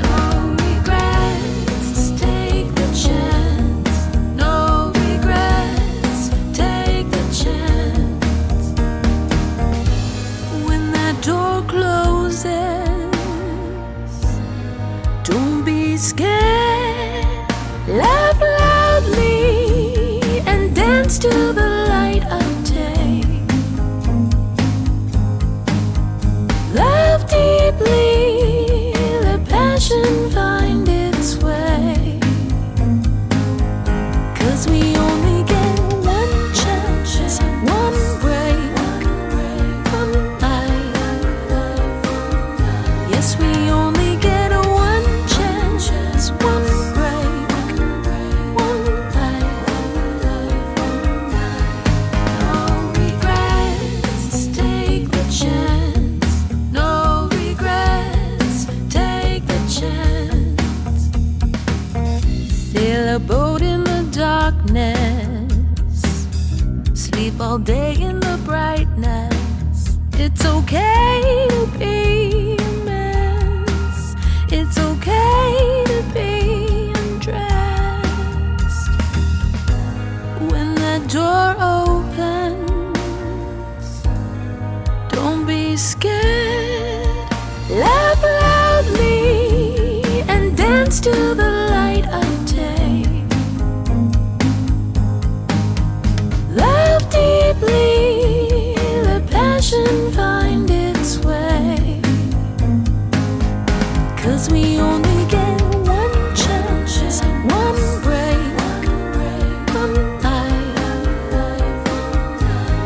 [SPEAKER 8] No regrets, take the chance. No regrets, take the chance. When that door closes, don't be scared. Laugh loudly and dance to the light of day. Love deeply, let passion find its way. 'Cause we only get one chance, one break, one night. Yes, we only get one chance, one a boat in the darkness, sleep all day in the brightness. It's okay to be a mess. It's okay to be undressed. When that door opens, don't be scared. Laugh loudly and dance to the light of day. Love deeply, let passion find its way. 'Cause we only get one chance, one break, one night.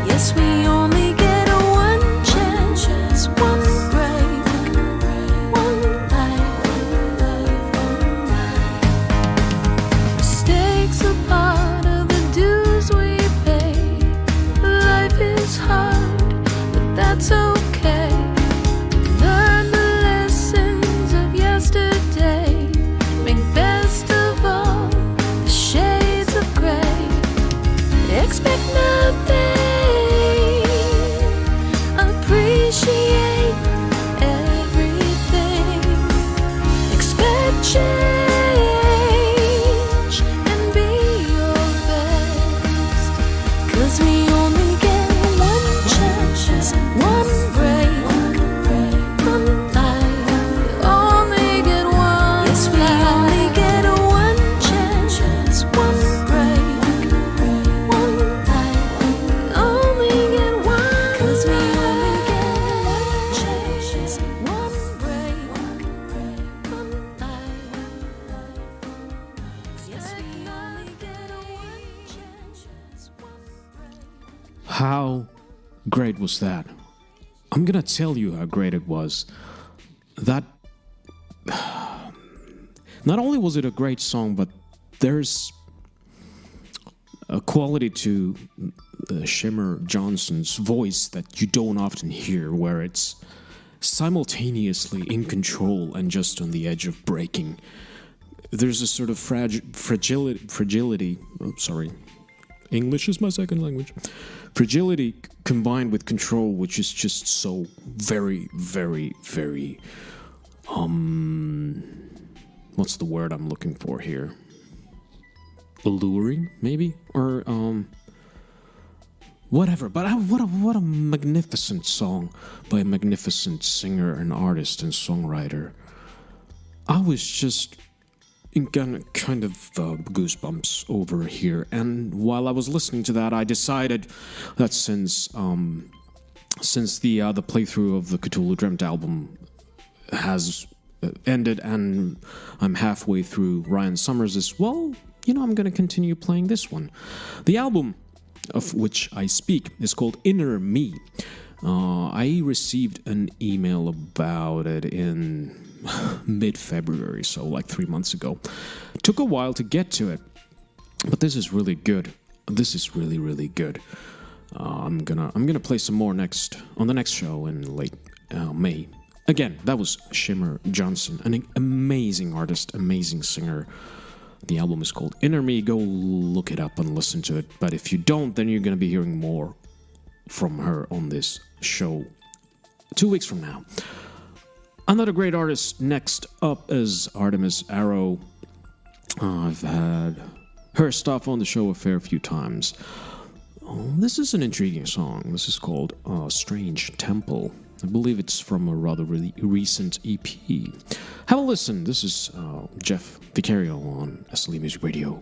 [SPEAKER 8] Yes, we only get one chance, one
[SPEAKER 3] How great was that? I'm gonna tell you how great it was. That not only was it a great song, but there's a quality to Shimmer Johnson's voice that you don't often hear, where it's simultaneously in control and just on the edge of breaking. There's a sort of fragility. Oh, sorry, English is my second language. Fragility combined with control, which is just so very, very, very. What's the word I'm looking for here? Alluring, maybe, or whatever. But what a magnificent song by a magnificent singer and artist and songwriter. I was just kind of goosebumps over here, and while I was listening to that, I decided that since the playthrough of the Cthulhu Dreamt album has ended and I'm halfway through Ryan Summers' well, I'm going to continue playing this one. The album of which I speak is called Inner Me. I received an email about it in mid-February, so like 3 months ago. It took a while to get to it, but this is really good. This is really, really good. I'm gonna play some more on the next show in late May. Again, that was Shimmer Johnson, an amazing artist, amazing singer. The album is called Inner Me. Go look it up and listen to it. But if you don't, then you're gonna be hearing more from her on this show 2 weeks from now. Another great artist next up is Artemis Arrow. I've had her stuff on the show a fair few times. This is an intriguing song. This is called Strange Temple. I believe it's from a rather really recent EP. Have a listen. This is Jeff Vicario on SLE Music Radio.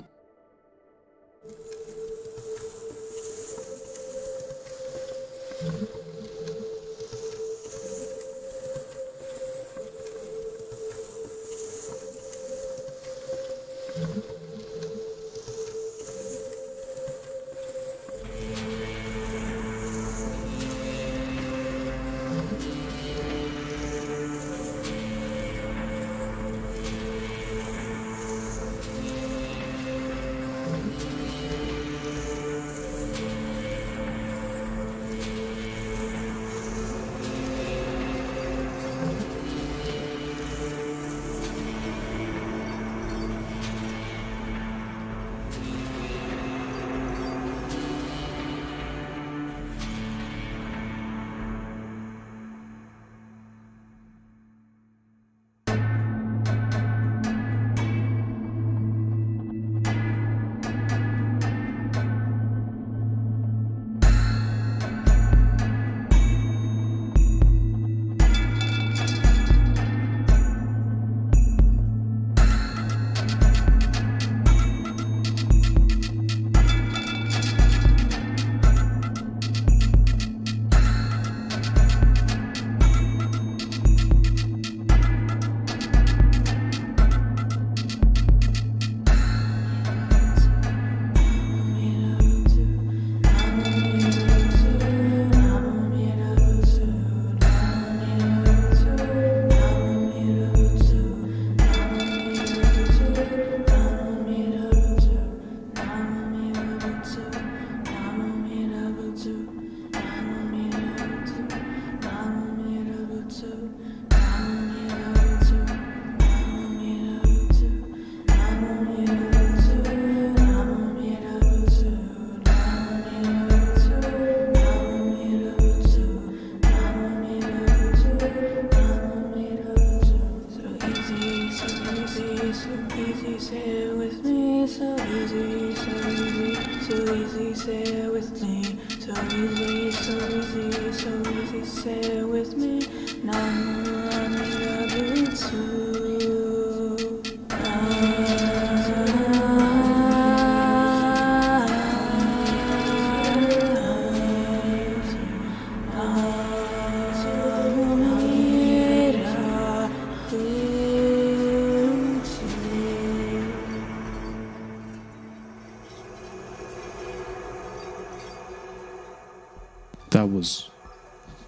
[SPEAKER 3] That was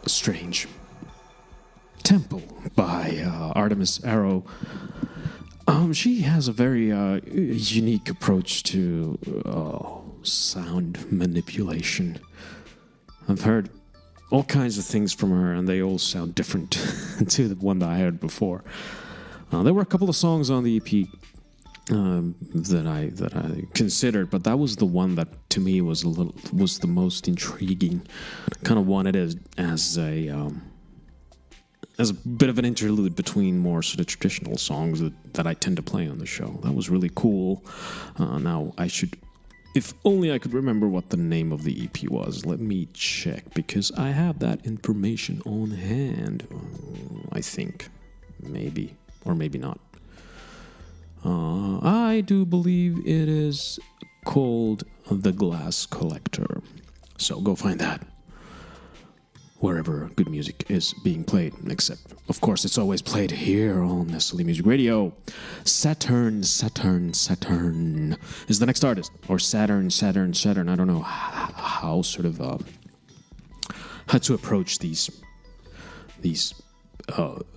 [SPEAKER 3] Strange Temple by Artemis Arrow. She has a very unique approach to sound manipulation. I've heard all kinds of things from her, and they all sound different to the one that I heard before. There were a couple of songs on the EP that I considered, but that was the one that to me was the most intriguing. Kind of wanted it as a bit of an interlude between more sort of traditional songs that I tend to play on the show. That was really cool. Now if only I could remember what the name of the EP was. Let me check, because I have that information on hand. I think, maybe, or maybe not. I do believe it is called The Glass Collector. So go find that wherever good music is being played, except, of course, it's always played here on SLE Music Radio. Saturn is the next artist, or Saturn. I don't know how how to approach these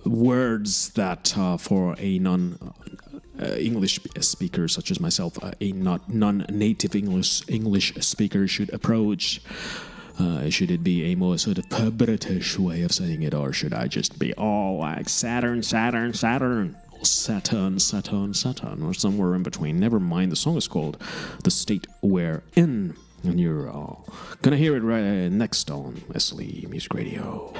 [SPEAKER 3] words that for a non-English speaker such as myself, a non-native English speaker should approach. Should it be a more sort of British way of saying it, or should I just be like Saturn, or Saturn, or somewhere in between? Never mind, the song is called The State We're In, and you're gonna hear it right next on SLE Music Radio.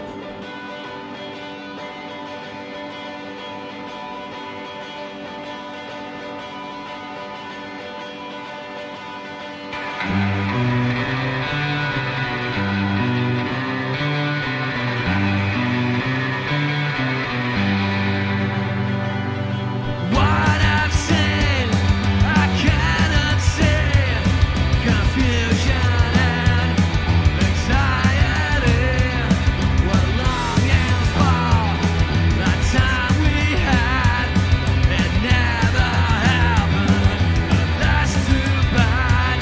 [SPEAKER 7] Never happened. That's too bad.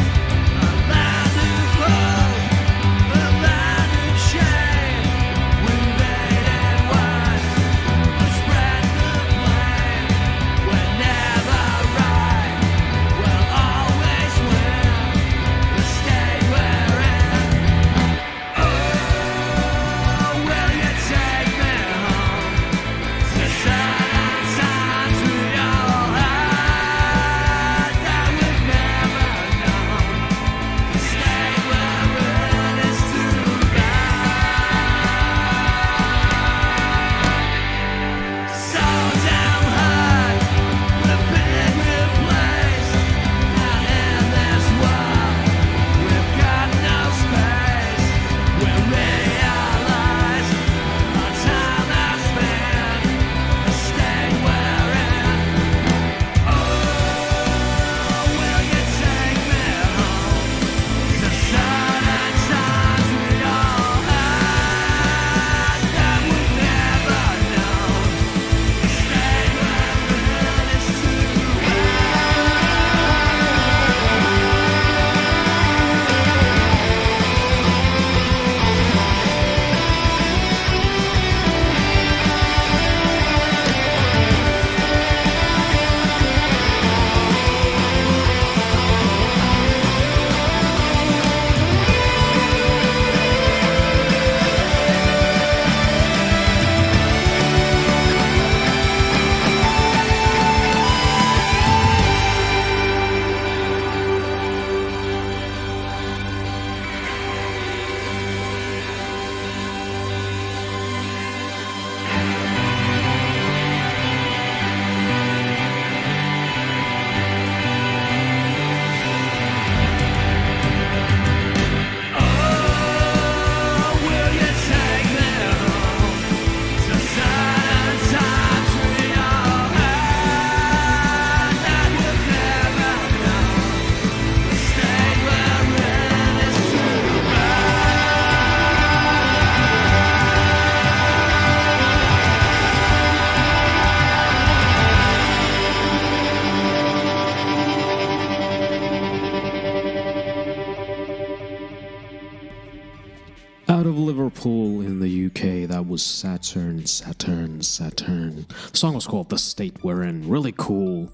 [SPEAKER 3] Out of Liverpool in the UK, that was Saturn. The song was called The State We're In. Really cool.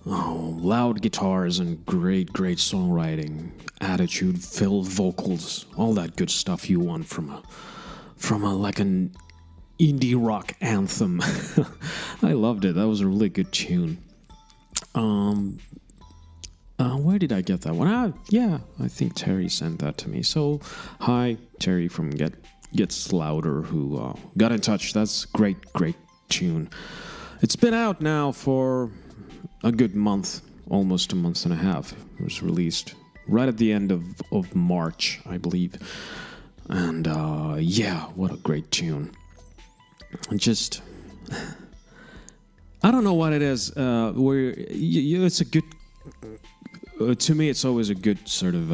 [SPEAKER 3] Oh, loud guitars and great songwriting, attitude-filled vocals, all that good stuff you want from a like an indie rock anthem. I loved it. That was a really good tune. Where did I get that one? I think Terry sent that to me. So, hi, Terry from Gets Louder, who got in touch. That's great tune. It's been out now for a good month, almost a month and a half. It was released right at the end of March, I believe. And, what a great tune. Just, I don't know what it is. It's a good... to me, it's always a good sort of...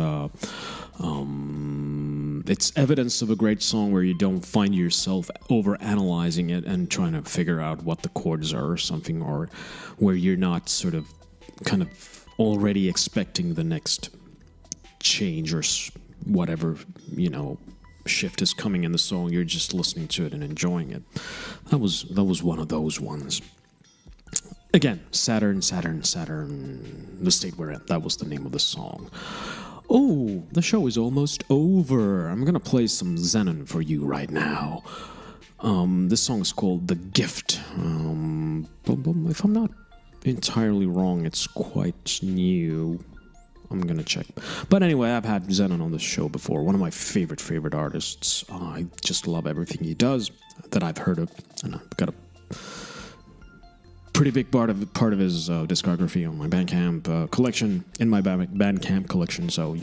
[SPEAKER 3] it's evidence of a great song where you don't find yourself over-analyzing it and trying to figure out what the chords are or something, or where you're not sort of kind of already expecting the next change or whatever, shift is coming in the song. You're just listening to it and enjoying it. That was one of those ones. Again, Saturn, The State We're In. That was the name of the song. Oh, the show is almost over. I'm gonna play some Xenon for you right now. This song is called The Gift. If I'm not entirely wrong, it's quite new. I'm gonna check. But anyway, I've had Xenon on the show before. One of my favorite artists. I just love everything he does that I've heard of, and I've got a pretty big part of his discography on my Bandcamp collection, in my Bandcamp collection. So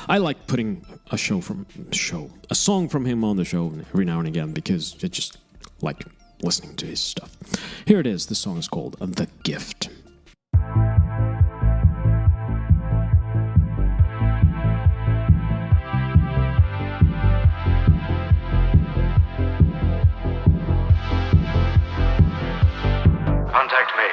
[SPEAKER 3] I like putting a song from him on the show every now and again because I just like listening to his stuff. Here it is. The song is called The Gift.
[SPEAKER 9] Contact me.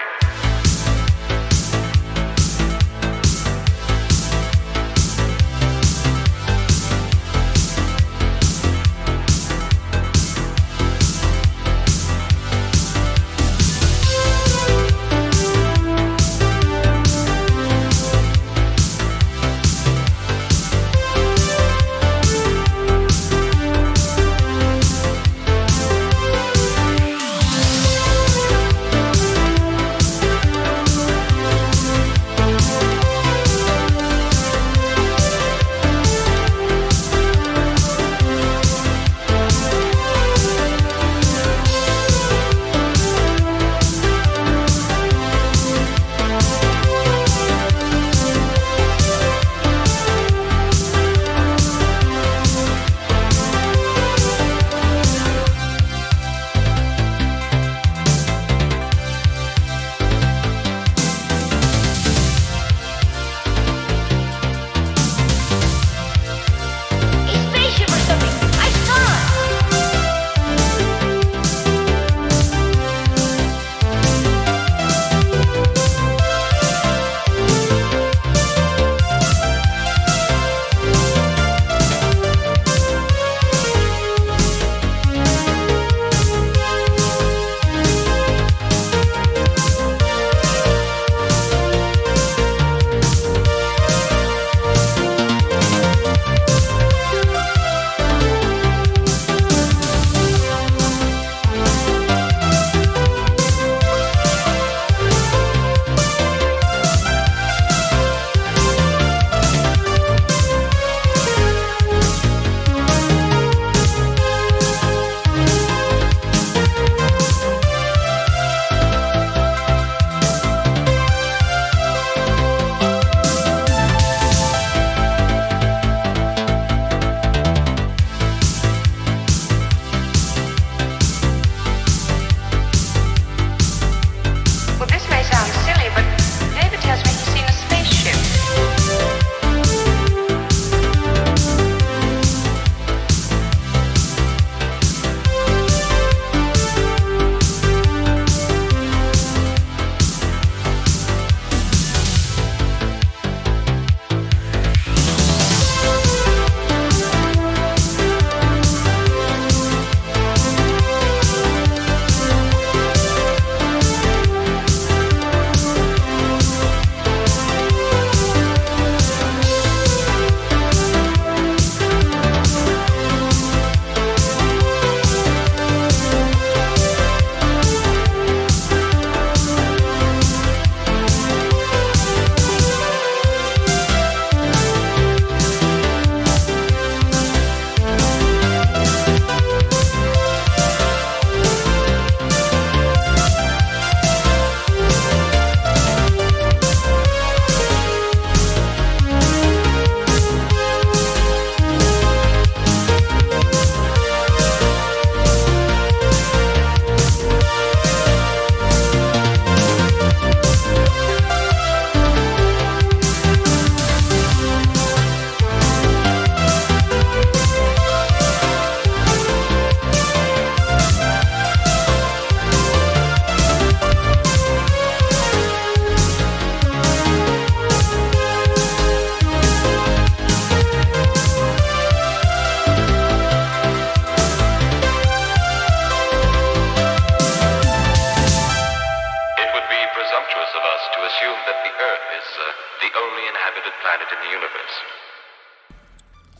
[SPEAKER 9] this.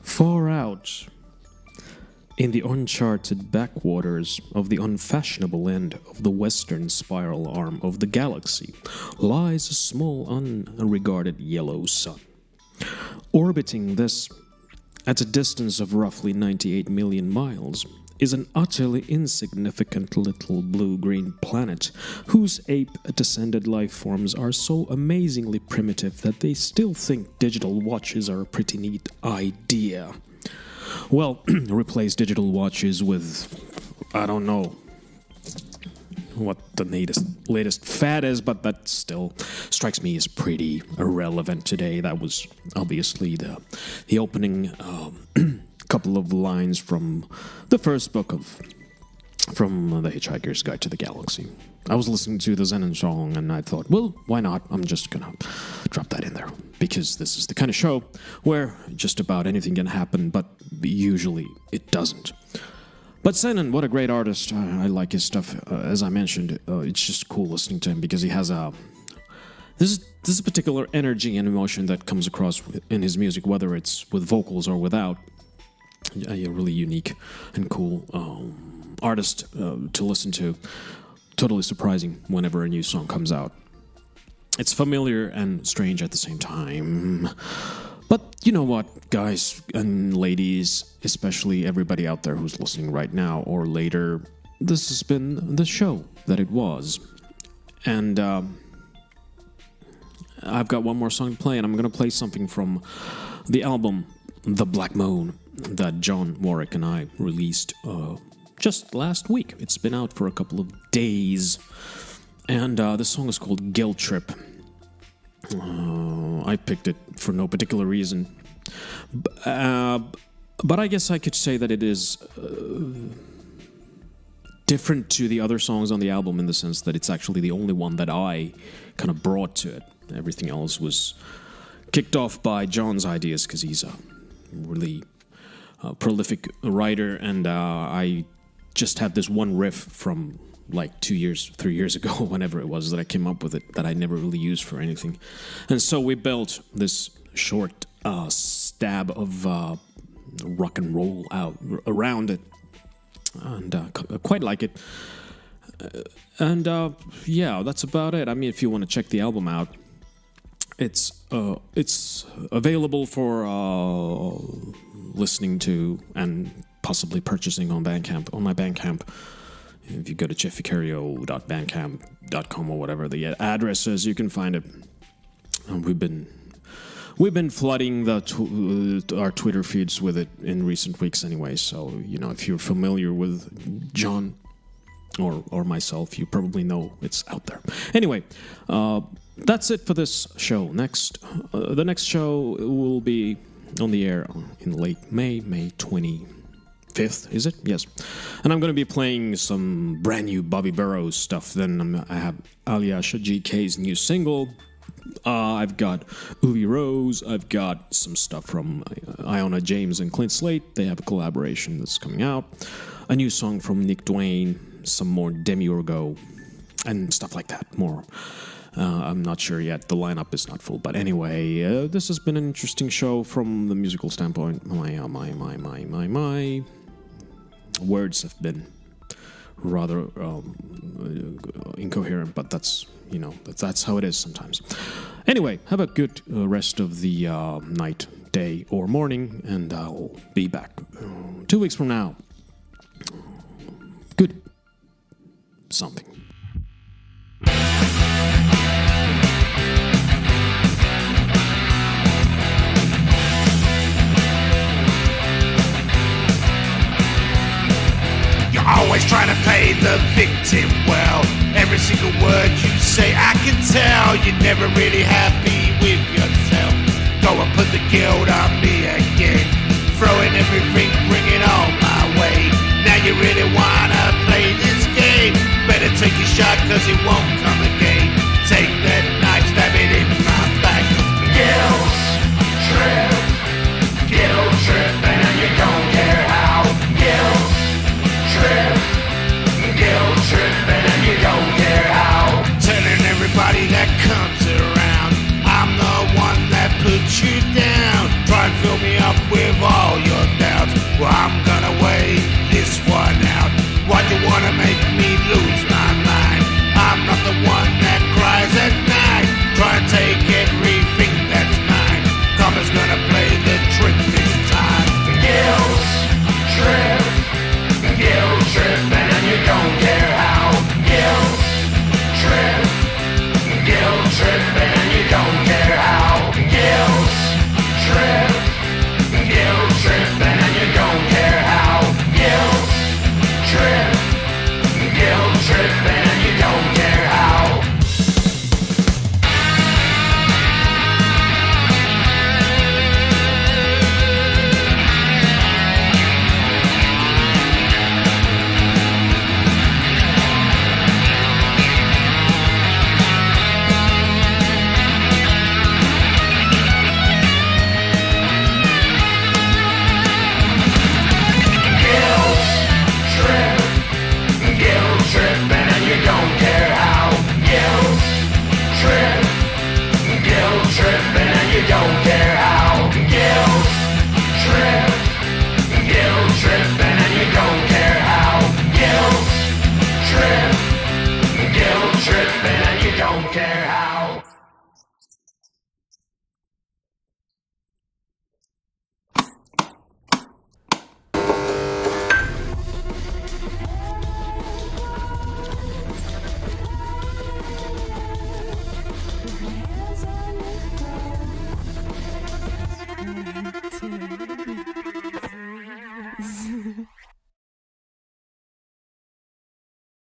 [SPEAKER 3] Far out, in the uncharted backwaters of the unfashionable end of the western spiral arm of the galaxy, lies a small, unregarded yellow sun. Orbiting this, at a distance of roughly 98 million miles, is an utterly insignificant little blue-green planet whose ape-descended life forms are so amazingly primitive that they still think digital watches are a pretty neat idea. Well, replace digital watches with, I don't know what the latest fad is, but that still strikes me as pretty irrelevant today. That was obviously the opening couple of lines from the first book from The Hitchhiker's Guide to the Galaxy. I was listening to the Zenon song and I thought, well, why not? I'm just gonna drop that in there because this is the kind of show where just about anything can happen, but usually it doesn't. But Zenon, what a great artist. I like his stuff. As I mentioned, it's just cool listening to him because he has this is a particular energy and emotion that comes across in his music, whether it's with vocals or without. A really unique and cool artist to listen to. Totally surprising whenever a new song comes out. It's familiar and strange at the same time. But you know what, guys and ladies, especially everybody out there who's listening right now or later, this has been the show that it was. And I've got one more song to play, and I'm going to play something from the album The Black Moon that John Warwick and I released just last week. It's been out for a couple of days. And this song is called Guilt Trip. I picked it for no particular reason. But I guess I could say that it is different to the other songs on the album in the sense that it's actually the only one that I kind of brought to it. Everything else was kicked off by John's ideas because he's a really prolific writer, and I just had this one riff from like 3 years ago, whenever it was that I came up with it, that I never really used for anything. And so we built this short stab of rock and roll out around it, and quite like it. Yeah, that's about it. I mean, if you want to check the album out, it's available for listening to and possibly purchasing on Bandcamp, on my Bandcamp. If you go to jeffvicario.bandcamp.com or whatever the address is, you can find it. We've been flooding our Twitter feeds with it in recent weeks anyway. So if you're familiar with John or myself, you probably know it's out there. Anyway, that's it for this show. The next show will be on the air in late May 25th, is it? Yes. And I'm going to be playing some brand new Bobby Burrows stuff. Then I have Alyosha GK's new single. I've got Uwe Rose. I've got some stuff from Iona James and Clint Slate. They have a collaboration that's coming out. A new song from Nick Duane. Some more Demiurgo and stuff like that. More. I'm not sure yet. The lineup is not full. But anyway, this has been an interesting show from the musical standpoint. My words have been rather incoherent, but that's how it is sometimes. Anyway, have a good rest of the night, day, or morning, and I'll be back 2 weeks from now. Good something.
[SPEAKER 2] Always trying to play the victim well. Every single word you say, I can tell you're never really happy with yourself. Go and put the guilt on me again, throwing everything, bring it all my way. Now you really wanna play this game? Better take a shot, cause it won't come again. Take that knife, stab it in my back. Guilt trip, and you don't care how. Guilt trip, and you don't care how. Telling everybody that comes